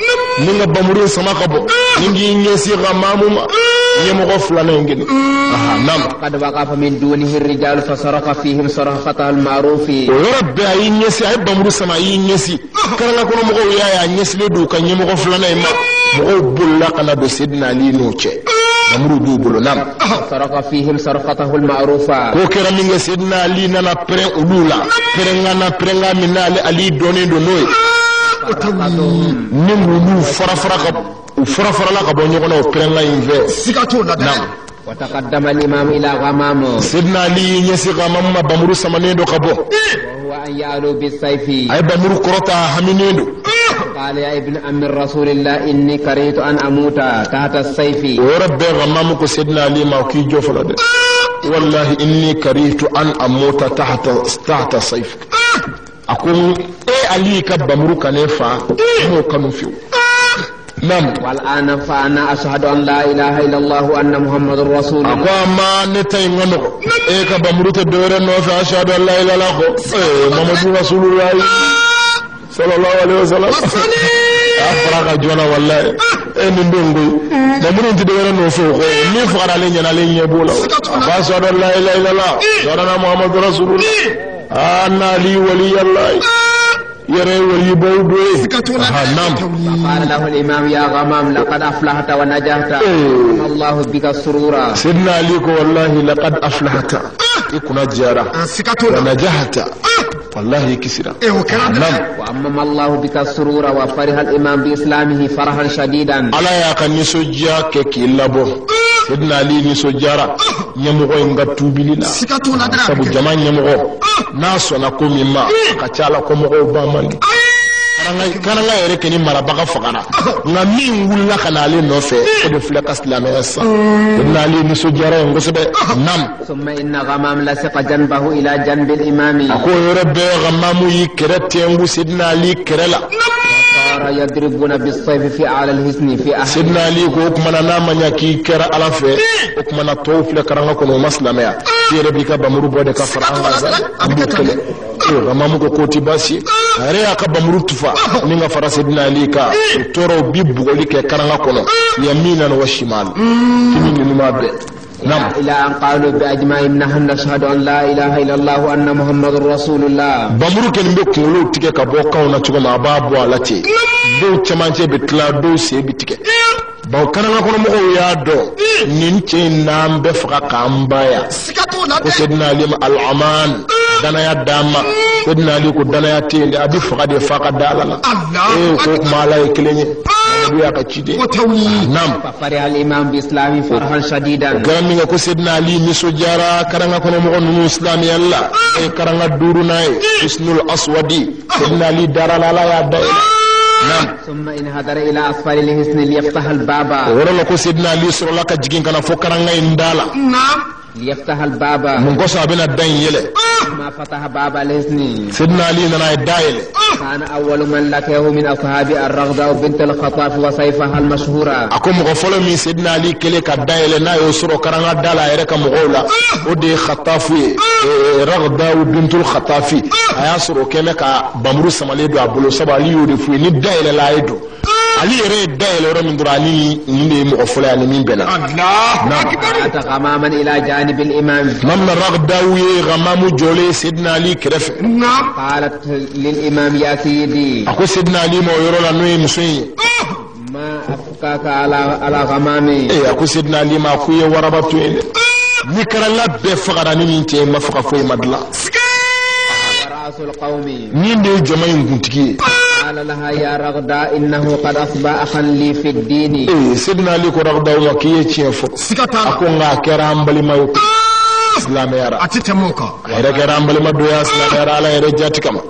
ninga bamuru sama kabo ningi nyesi ghamam ma yemo ko fulana ngin nam qad waqafa min dunihi ar-rijal fa sarafa fihim sarafata al-ma'ruf rabbe ayi nyesi ay bamuru sama ayi nyesi karanga kono mo ya nyesi le du kan nyemo ko fulana ma mo bulla kana do Sayyidina Ali no che bamuru du bulo nam sarafa fihim sarafatahu al-ma'rufa ko kera minga Sayyidina Ali nana pre ulula prenga minale Ali doni do noy ningu nu farafara la ka bo nyoko prenga inve sikato na nam وتقدم الإمام إلى غمام سيدنا علي يسي غمام بمرو سمانيدو كبو وهو أن يعلو بالسيف أي بمرو كروتا همينيدو قال يا ابن أم رسول الله إني كرهت أن أموت تحت السيف ورب غمامك سيدنا علي ما كي جوفلا والله إني كرهت أن أموت تحت السيف أكون إيه علي كبمرو كنفا مو كانوا فيو نعم والآن فأنا أشهد أن لا إله إلا الله وأن محمد رسول الله أقوى ما نتين غنو إيه كبمروت الدورة نوفي أشهد أن لا إله إلا الله محمد رسول الله صلى الله عليه وسلم أفرق جوانا والله إيه نندونغي بمروت الدورة نوفي مين فقر علينا علينا يبولا أشهد أن لا إله إلا الله أشهد محمد رسول الله أنا لي ولي الله يرى ويبودو نعم فقال له الإمام يا غمام لقد أفلحت ونجحت الله بك سرورا سيدنا عليك والله لقد أفلحت يكون جارا ونجحت والله كسرا نعم وأمم الله بك سرورا وفرح الإمام بإسلامه فرحا شديدا على يا كان نسجا كي لابو سيدنا علي نسجارا نيمغو ngatu bilina sabu jama nyemgo naso na komi ma kachala ko mo ba mandi kananga yere keni marabaka fakana nga min wulla kana ale no fe ko de flaka islamiyya sa ibn ali nusujara ngosbe nam thumma inna ghamam lasiqa janbahu ila janbi al-imami ako rabbe ghamamu yikrete ngu sidna ali krela يضربون بالسيف في أعلى الحصن في أحد سيدنا علي كوكمنا نامنيا كي كرا على في كوكمنا توف لكرانغا كونو مسلميا في ربيكا بامرو بودي كفر انغازا امبكله رمامو كوتي باسي ريا كبامرو تفا نيغا فرا سيدنا علي كا تورو بيبغولي كرانغا كونو يمينا وشمال كيمين نما بي إلى أن قالوا بأجمعهم نحن نشهد أن لا إله إلا الله وأن محمد رسول الله بمرك نبيك نلو تيجي كبوكا ونتوما أبابو على دو تمانجي بتلا دو سي بتيجي باو كان نقول مو يادو نينتي نام بفقا كامبايا سيدنا علي الأمان دانا يا داما سيدنا علي كو دانا يا تي ابي فقا فقا دالا الله كو مالا يكلني يا كتشيدي نعم فرح الإمام بإسلامي فرحا شديدا كان نيكو سيدنا علي نسو جارا كان كون مو اسلامي الله كان دورناي اسن الاسودي سيدنا علي دارا لا يا دايلا نعم ثم انحدر الى اسفل الحصن ليفتح الباب ورا لكو سيدنا علي سر لك جيجين كان فكرنا اندالا نعم ليفتح الباب من قصا بنا دان يله ما فتح باب الحصن سيدنا علي ناي دايله كان اول من لقيه من اصحاب الرغدة بنت الخطاف وسيفها المشهوره اكو مغفل من سيدنا علي كلي كدايله نا يسرو كرنا دالا يرك مغولا ودي خطافي رغدة بنت الخطاف ayasoro keme ka bamru samale do abulo sabali yodi fu ni daile la yedo ali re daile ro min durani ni mo ofula ni min bena Allah akbar taqamaman ila janib al imam mamna ragdawi gamamu jole sidna ali kref na'am qalat lil imam ya sayyidi ako sidna ali mo yoro la noy musuyi ma afkaka ala gamami ako sidna ali ma kuye warabatu ni karalla be fagara ni min te mafaka foy madla القومي مين دي جماعين كنتكي قال لها يا رغدة إنه قد أصبح أخا لي في الدين سيدنا علي كو رغدة وكيه تشيفو أكون كرام بلي ما يوكي اسلام يارا اتتموكا هيدا كرام بلي ما دويا اسلام يارا على هيدا جاتكما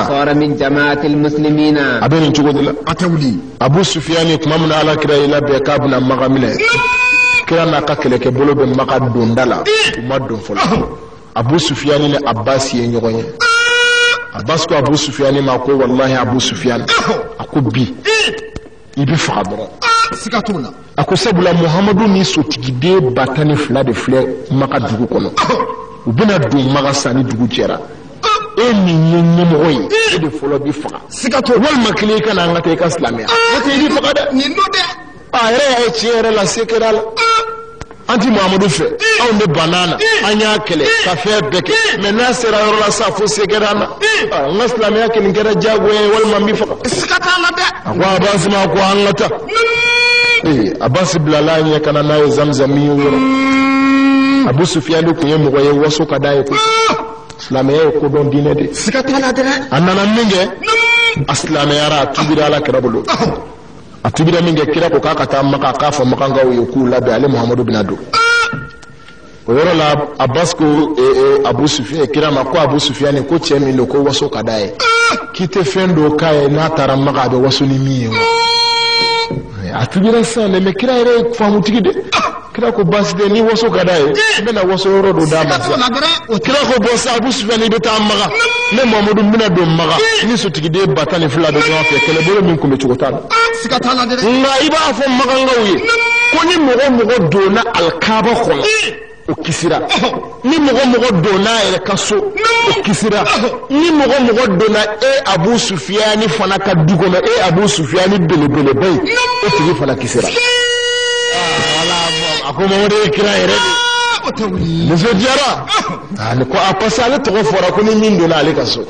صار من جماعة المسلمين أبين نشوكو دلا أتولي أبو سفياني كمامنا على كرا إلا بيكابنا مغاملة كرا ناكاكلي كبولو بمقاد دون دالا ومدون فلا أبو سفياني ni Abbas yenyogonye Abbas ko Abu Sufyan ma ko wallahi Abu Sufyan akubi ibi fadro sikatuna akusabula Muhammadu ni sotigide batani fla de fleur maka dugu kono ubina dum maka sani dugu jera eni nyenye moyi de folo bi fa sikatu wal makli kana ngate ka islamia wote ibi fada ni node ayre ay tiere la sekeral anti Muhammadu fe on de banana anya kele café beke mena sera rola sa fo segerana ngaslam yake ngera jagwe wal mambi fa sikata la de wa bas ma ko angata abas bilala nya kana nayo zamzami yo Abu Sufyan ko yemo ko yewoso kadaye ko islam ya ko don dine de sikata la de annana minge aslam yara tubira la karabulo atubira minge kira ko kakata maka kafa makanga uyoku labe ale Muhammadu bin Adu oyoro la Abbas ko Abu Sufyan kira ma ko Abu Sufyan ko chemi no ko waso kadaye kite fendo kai na tara maka be waso ni miyo atubira sa le me kira ere famu tigide kira ko basde ni waso kadaye bena waso rodo dama kira ko bosa Abu Sufyan be ta maka ne Muhammadu bin Adu maka ni so tigide batani fula do ko kele bolo min ko me chukotana sikatala de nga iba fo magangawye ko ni mogo dona alkaba khono o kisira ni mogo dona ele kaso o kisira ni mogo dona Abu Sufyan fana ka dugo na Abu Sufyan bele bay o tigi fana kisira wala akoma wode kira ere o tawli monsieur Diara ani ko apasale to fora ko ni min dona ale kaso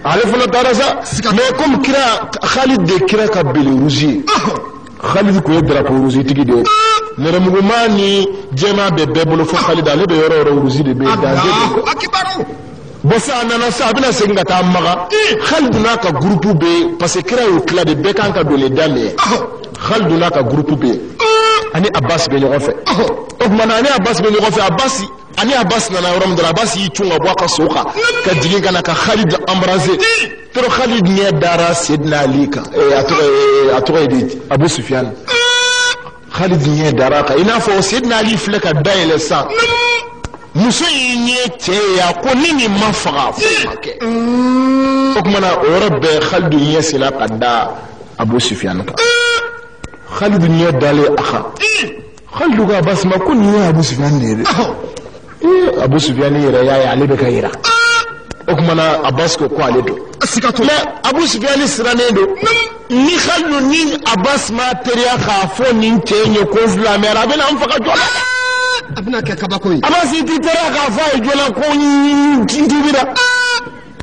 ale fana tarasa mais comme kira Khalid de kira ka bele rougi Khalid ko drapeau rougi tigi de nere mugumani jema be bebolo fo Khalid ale be yoro rougi de be danger akibaru bossa nana sa bina senga ta maga Khalid na ka groupe be parce que kira yo kla de be kan ka dole dame Khalid na ka groupe be ani Abbas be nyogo fe o mana ani Abbas be nyogo fe Abbas ani Abbas na yorom dara Abbas yi tunga bwa ka soka ka digin kana ka Khalid embrasser tro Khalid ne dara Sidna Ali ka atoy di Abu Sufyan Khalid ne dara ka ina fo Sidna Ali fleka daile sa muso yi te ya ko nini mafaga fake o kuma na rabbe Khalid ne sila qadda Abu Sufyan ka Khalid ne dale akha Khalid ga bas ma kun ne Abu Sufyan ne Abu Sufyan yira ya Ali be kayira o kuma na Abbas ko ale do sikatu mais Abu Sufyan sirane do ni Khalid ni Abbas ma teriya kha fo ni tenye ko islamera bena am faka jola abina ke kabakoi ama siti tara ka fa ijola ko tibira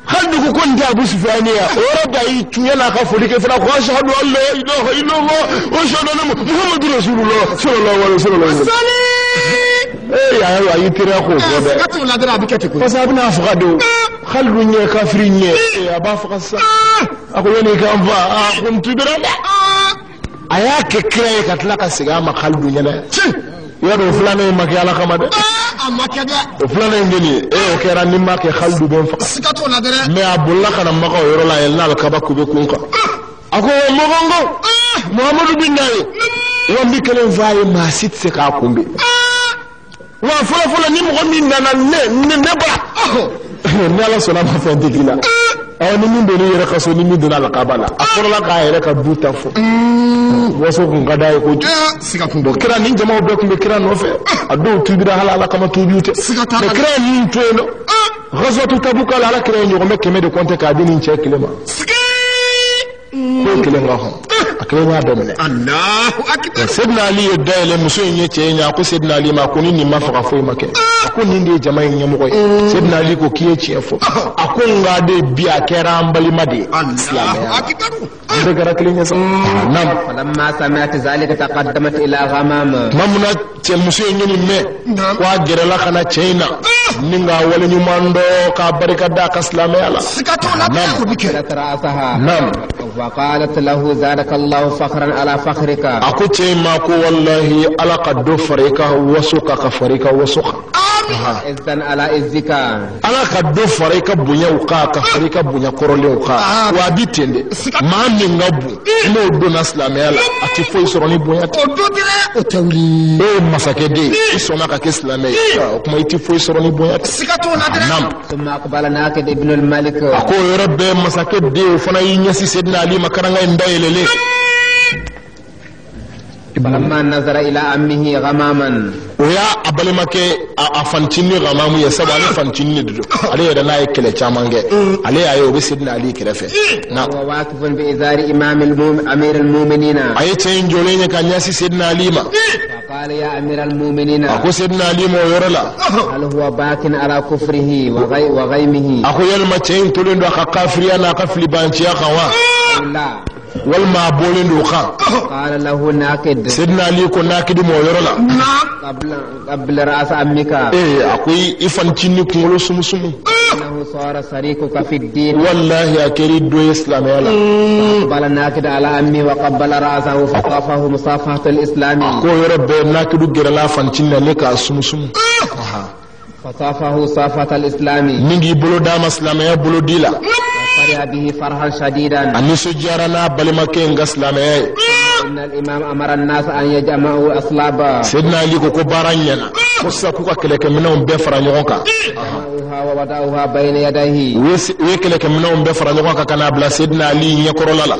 hal dugu kon da Abu Sufyan ya ora da yi tuyana ka fuli ke fara ko ashhadu an la ilaha illallah wa ashhadu anna muhammadur rasulullah sallallahu alaihi wasallam ya yi tira ko gobe katu la dara bikete ko fasa abna afghadu khaldu nye kafirin nye ya ba faqasa ako yene ka fa kun tibira aya ke kire ka tlaka siga ma khaldu nyana ya do fulana makya ala kamade amma kada fulana ngeni o kera ni make khaldu ben faqasa katu la dara me abulla kana mako yoro la yalla al kabaku be kunka ako mogongo muhammadu bin nayi wambi kelen vaye ma sitse ka kumbe wa fola ni mo min nana ne ba ni ala sona ma fa dikila aw ni min do ni yere kaso ni min do la kabala akoro la ka yere ka buta fo waso kun kada ko sika kun do kira ni jama be kun be kira no fe ado tubira halala kama tubiute be kira ni tono ghazwatu tabuk ala kira ni ko mekke de konte ka dinin cheklema ko kile ngaho akema domine Allahu akbar Sayyidina Ali yadda muso yin ce nya ko Sayyidina Ali ma ko ni ma fa fo make akon ni de jama'a yin mu ko Sayyidina Ali ko kiye ce fo akon ga de biya kera ambali made Allahu akbar daga raklin ya nam falamma sami'at zalika taqaddamat ila ghamama mamuna ce muso yin me kwa gere la kana chaina ninga wala ñu mando ka barika da ka islam yalla sikato la ko bike ra'saha nam wa qalat lahu zadaka Allah fakhran ala fakhrika aku ce ma ko wallahi ala qaddu farika wasuka ka farika wasuka izan ala izika ala qaddu farika bunya uka ka farika bunya korole uka wa bitende ma min ngabu mo do na islam yalla ati fo isoroni bunya o do dire o tawli e masake de isona ka islam yalla kuma iti fo isoroni bunya sikato la dire nam thumma aqbala nakid ibn al-malik ako rabbe masake de fana yinyasi Sayyidina Ali makaranga ndayelele falamma nazara ila ammihi ghamaman oya abalimake afantini ghamamu ya saba ne fantini do ale da nayi kele chamange ale ayo be Sayyidina Ali kirefe na wa waqifun bi izari imam amir al-mu'minina ayi tayin jole ne kan yasi Sayyidina Ali ma qala ya amir al-mu'minina ako Sayyidina Ali mo yorala hal huwa bakin ala kufrihi wa ghaymihi ako yelma tayin tolendo ka kafiriya na kafli banci ya kawa la wal ma bolendo ka qala lahu nakid Sayyidina Ali ko nakidi mo yorala qabla ra's ammika akoy ifantini kungolo sumusumu innahu sara sarikuka fi ad-din wallahi akeri do islam yalla qala nakid ala ammi wa qabbala ra'sahu fa qafahu musafahat al-islam ko yorbe nakidu gerala fantinna ne ka sumusumu fasafahu safat al-islam ningi bolo dama islamaya bolo dila فرح به فرحا شديدا أني سجارنا بلمكين غسلامي إن الإمام أمر الناس أن يجمعوا أصلابا سيدنا علي كوكو بارانينا كوسا كوكا كلك منهم بفرا نيوكا ووضعوها بين يديه ويكلك منهم بفرا نيوكا كان بلا سيدنا علي يكرو لالا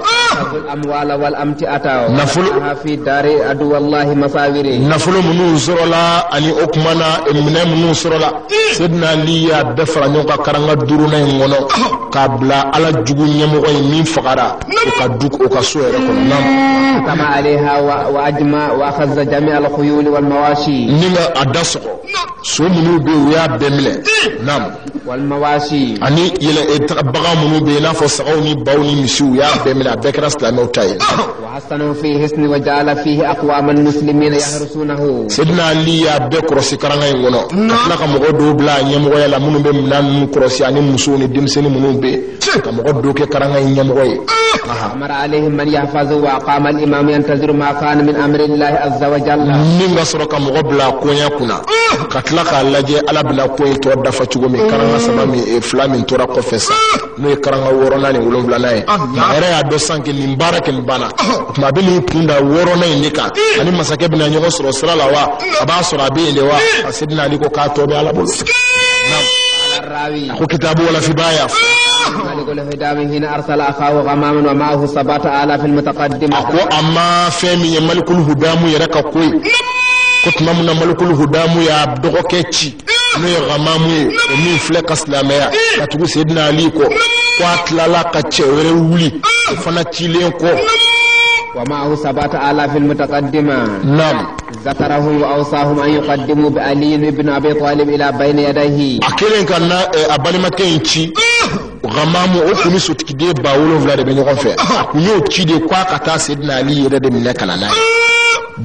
الأموال والأمتعة نفل في دار عدو الله مساوره نفل منو زرولا أني أكمنا من منو زرولا سيدنا علي يا بفرا نيوكا كرانغا دورونا ينغونو كابلا ala jugu nyamo oy min faqara o ka duk o ka soere ko nam kama alaiha wa ajma wa akhadha jami' al-khuyul wal mawashi ninga adaso so munu be ya bemle nam wal mawashi ani yele baga munu be na fo sawni bawni misu ya bemle abekra islamo tay wa hasanu fi hisni wa ja'ala fihi aqwaman muslimina yahrusunahu sidna ali ya be krosi karanga ngono la ka mo do bla nyamo yala munu be nan krosi ani musuni dimseni munu be kam goddo ke karanga nyamgoy amara alaihim man yahfazu wa qama al-imam yantaziru ma kana min amri llahi azza wa jalla ninga soro kam gobla konya kuna katla ka laje ala bla koy to dafa ci gomi karanga sabami e flamin tora ko fessa no karanga worona ni wulum nayere ya do sanke ni mbarake bana ma be ni tunda worona ni ka ani masake bina nyogo soro sala wa aba soro be le wa sidna ali ko ka to be ala bol nam الراوي ko kitabu wala fi baya مالك الهدام هنا أرسل أخاه غماما ومعه 7000 المتقدمة ako amma femi malikul hudamu ya raka koy kutma mun malikul hudamu ya dogo kecci no ya gamamu mi fleka islamaya katugu sayyidina ali ko kwatla la ka cewere wuli fana cilen ko ومعه 7000 المتقدمة nam ذكرهم وأوصاهم أن يقدموا بعلي بن أبي طالب إلى بين يديه أكلين كان أبالي ما كينشي غمامو أكوني سوتكيدي باولو فلا دي بنيو خنفه أكوني تشيدي كوا كتا سيدنا علي يرد من نكنا ناي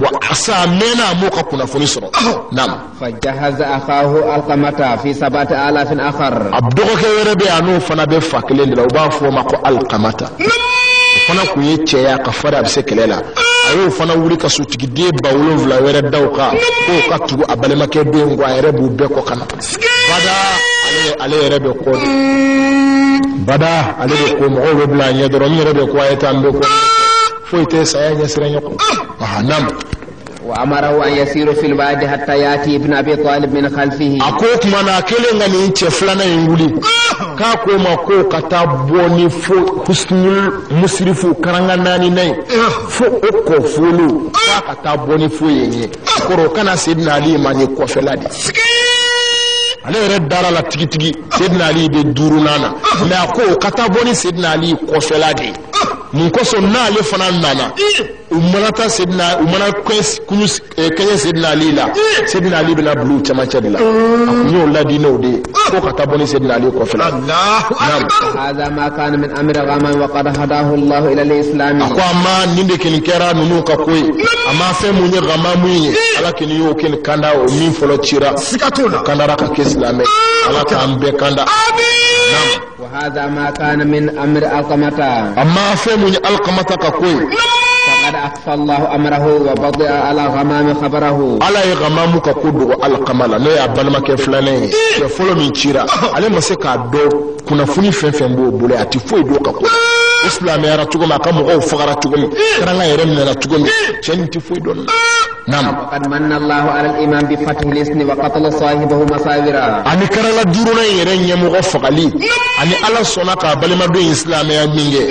وأسا منا موكا كنا فنسرو نعم فجهز أخاه القمة في 7,000 آخر abdogo ke were be anu fana be fakelen la uba fo mako alqamata fana ku yeche ya ka fara be sekelela ayo fana wuri ka sutigi de bawlo vla were dawka ko ka tugu abale make be ngwa ere bu be ko kana bada ale ere be ko bada ale be ko mo be bla nya doro mi ere be ko ayata mbe ko fo ite saya nya siranya ko nam وأمره أن يسير في الوادي حتى يأتي ابن أبي طالب من خلفه أكوك منا كيلنا نينتي فلانا يقولي كاكو ماكو كتابوني فو حسن مسرفو كرانغاناني ناي فو أكو فولو كتابوني فو يني كورو كان سيدنا علي ماني كوفلادي ale yɛrɛ dara la tigitigi Seydina Ali de duuru nana mais a ko kata bɔ ni Seydina Ali kɔfɛla de mun kosɔn n'ale fana nana u mana taa Seydina u mana kɛɲɛ Seydina Ali la Seydina Ali bɛna bila u cɛmancɛ de la a kun y'o ladi n'o de ye ko ka taa bɔ ni Seydina Ali kɔfɛla هذا ما كان من أمر غمان وقد هداه الله إلى الإسلام a ko a ma nin de kɛnin kɛra ninnu ka ko ye a ma fɛn mun ye gama mun ye ala kɛnin y'o kɛnin kanda o min fɔlɔ cira kandara ka kɛ silamɛ ala k'an bɛɛ kanda وهذا ما كان من أمر القمة أما فهم القمة كقوي فقد أخفى الله أمره وبطئ على غمام خبره على غمام كقود القمة لا يبان ما كفلانه يفعل من شراء على ما سكادو كنا فني فين بوله أتفوي دو كقول إسلام يا رتوغم أكمل أو فقرة توغم كرنا يرمنا رتوغم شن تفوي دون نعم وقد من الله على الإمام بفتح الاسم وقتل صاحبه مصابرا أني كرنا دورنا يرن يمغفق لي أني على صناعة بل ما بين إسلام يا مينجي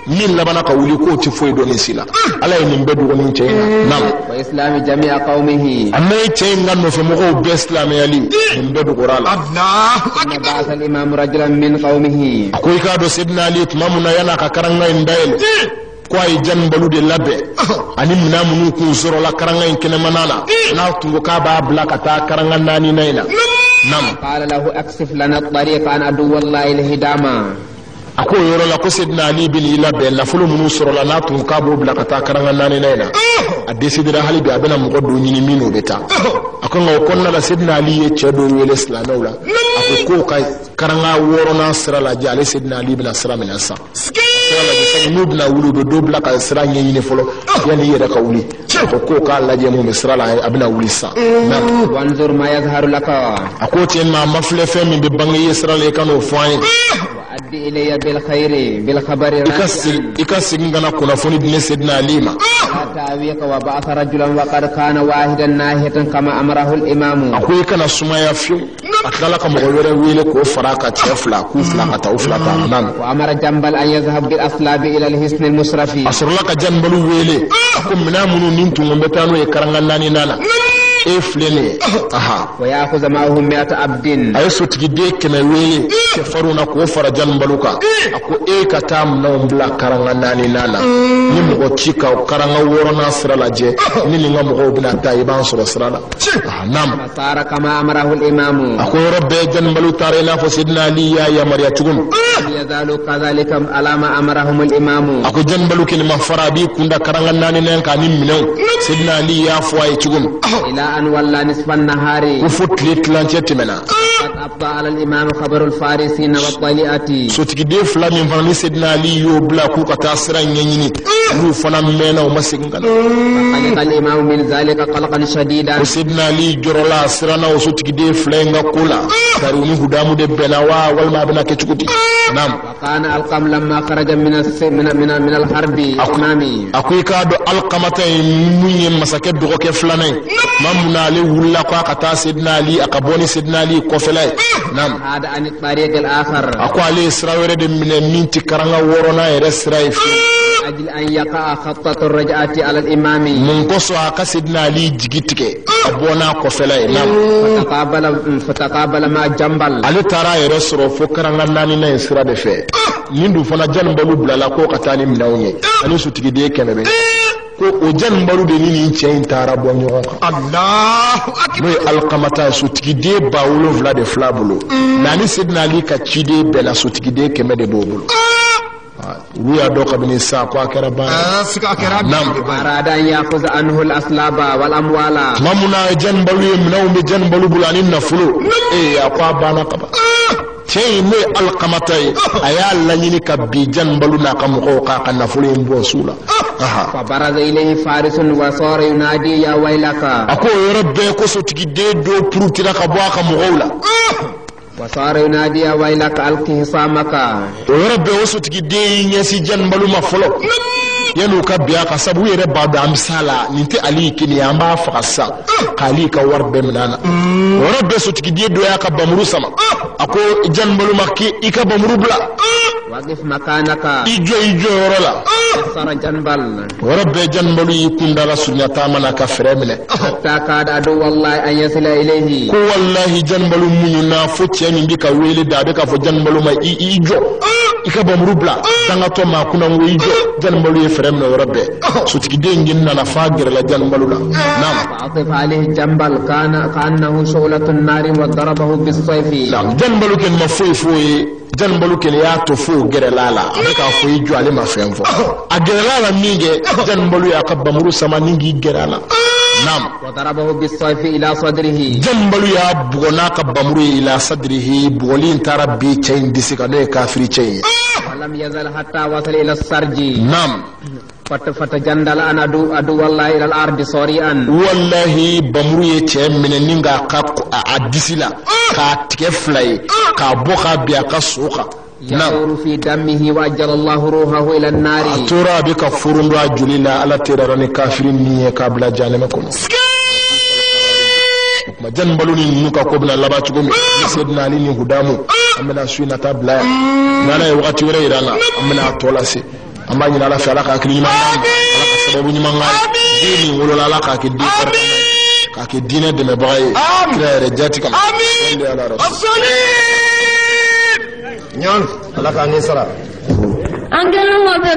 min labana ka wuli ko ti foy doni sila ala e min bedu woni ceyna nam wa islam jami'a qaumihi amma cey ngano fe mo be islam yali min bedu qurala allah akbar al imam rajulan min qaumihi ko ka do sidna ali mamuna yana ka karanga indayel ko ay janbalu de labbe ani minamunu ku soro la karanga en kene manana na tungo ka ba blaka ta karanga nani nayna nam qala lahu aksif lana at-tariq an adu wallahi al-hidama ako yoro la ko sidna ali bin ilabe la fulu munu soro la na tun ka bo blaka ta karanga nani nayna a desidira halibi abena mo do nyini mino beta ako ngo konna la sidna ali e chedo wele islamawla ako ko kay karanga woro na sira la jale sidna ali bin asra min asa wala de sen nubla wulu do blaka sira nyini folo yani yeda ka wuli ko ka la je mo misra la abena wuli sa wanzur ma yazharu laka ako tien ma mafle fe min be bangi isra le kanu foin addi ilayya bil khairi bil khabari ikasig ngana kuna foni dine sidna alima ta'awika wa ba'atha rajulan wa qad kana wahidan nahiyatan kama amarahu al imam akoy kana sumaya fi akala ka mo were wele ko faraka tefla ku fla ka tawfla ta nan wa amara jambal an yazhab bil aslab ila al hisn al musrafi asrulaka janbalu wele ko minamunu nintu ngombetano e karanga nani nana eflene aha wa ya'khudhu ma'ahum 100 abdin ay sotigi de kena wele ke faruna ko fara janbaluka ako e katam na mbla karanga nani nana ni mo chika karanga woro na srala je ni ni ngam go bina tayban sura srala nam sara kama amarahu al imam ako rabbe janbalu tarina fa sidna ali ya mariya tugum yazalu kadhalika alama amarahum al imam ako janbalu kin ma farabi kunda karanga nani nan ka nim minaw sidna ali ya fo ay tugum ila an walla nisfan nahari ufut litlancheti mena qad abda ala al imam khabar al farisin wa taliati sotigi de flamin fani sidna ali yo bla ku ka tasra nyanyini lu fana mena o masinga al imam min zalika qalqan shadidan sidna ali jorola sirana o sotigi de flenga kula daruni hudamu de benawa wal ma bina ke chukuti nam kana al qam lamma kharaja min al harbi imami akuy ka do al qamata munye masake do ke flanay mamuna ali wulla ko aka sidna ali akaboni sidna ali ko felay nam hada an tariq al akhar ako ali israwere de minti karanga worona e resray fi ajil an yaqa khattat ar raj'ati ala al imami mun ko so aka sidna ali jigitike abona ko felay nam fataqabala ma jambal ali tara e resro fo karanga nani na isra de fe nindu fana janbalu blala ko katani minawne ali sutigi de kenebe ko o janbalu de ni cɛ in taara bɔ ɲɔgɔn kan Allahu akbar n'o ye Alkamata sotigiden 7,000 de fila bolo nani Sidina Ali ka ciden bɛɛ la sotigiden 100 de b'o bolo olu y'a dɔn kabini sa ko a kɛra baara sika kɛra arada an yakhuz anhu al-aslaba wal amwala tuma mun na janbalu ye minɛnw bɛ janbalu bolo ani nafolo a ko a banna kaban cɛ in n'o ye Alkamata ye a y'a laɲini ka bi janbalu n'a ka mɔgɔw k'a ka nafolo in bɔ su la fa baraza ilayhi farisun wa sara yunadi ya waylaka a ko o yɔrɔ bɛɛ ko sotigiden dɔ purutira ka bɔ a ka mɔgɔw la وصار ينادي ويلك ألقه صامك ورب وسطك دي يسي جنبالو ما فلو yanu ka biya ka sabu yere ba da amsala ninti ali kini amba fakasa kali ka warbe minana warbe sutiki die do ya ka bamuru sama ako janbalu makki ika bamuru bla waqif makanaka ijo rola sara janbal warbe janbalu yikunda la sunnata mana ka fremele hatta kada adu wallahi an yasila ilayhi ko wallahi janbalu munyuna fo tieni mbika wele da be ka fo janbalu ma ijo ika bamuru bla danga to ma kuna ijo janbalu فرمنا وربه سوتكدين جننا فاجر لجنبلنا نعم فاطف عليه جنبل كانه شعلة النار وضربه بالسيف نعم جنبلو كان مفوي فوي جنبلو كان ياتو فو غرلالا aka foyi jo ale ma fenfo agerala ninge janbelu ya kabamuru sama ningi gerala نعم وضربه بالسيف الى صدره جنبلو يا بغنا kabamuru ila sadrihi bugolin tarabi chain disika ne kafiri chain ولم يزل حتى وصل الى السرج نعم فتجندل أن أدو والله إلى الأرض صريعا والله بمرو يتي من نينغا كا اديسلا كا تكفلاي كا بوكا بيا كا سوكا يدور في دمه وأجل الله روحه إلى النار ترى بك فرندو اجلنا على تيراني كافرين ني قبل جانمكم ma jan baluni nuka ko bna laba ci gomi sedna ali ni hudamu amena suina tabla nana e wakati wala irana amena tola se amma ni ala fa ala ka kini ma ala ka sababu ni manga dini wolo ala ka ke di ka ke dine de me baye claire jati kam amin asali nyon ala ka ni sara angelo mo be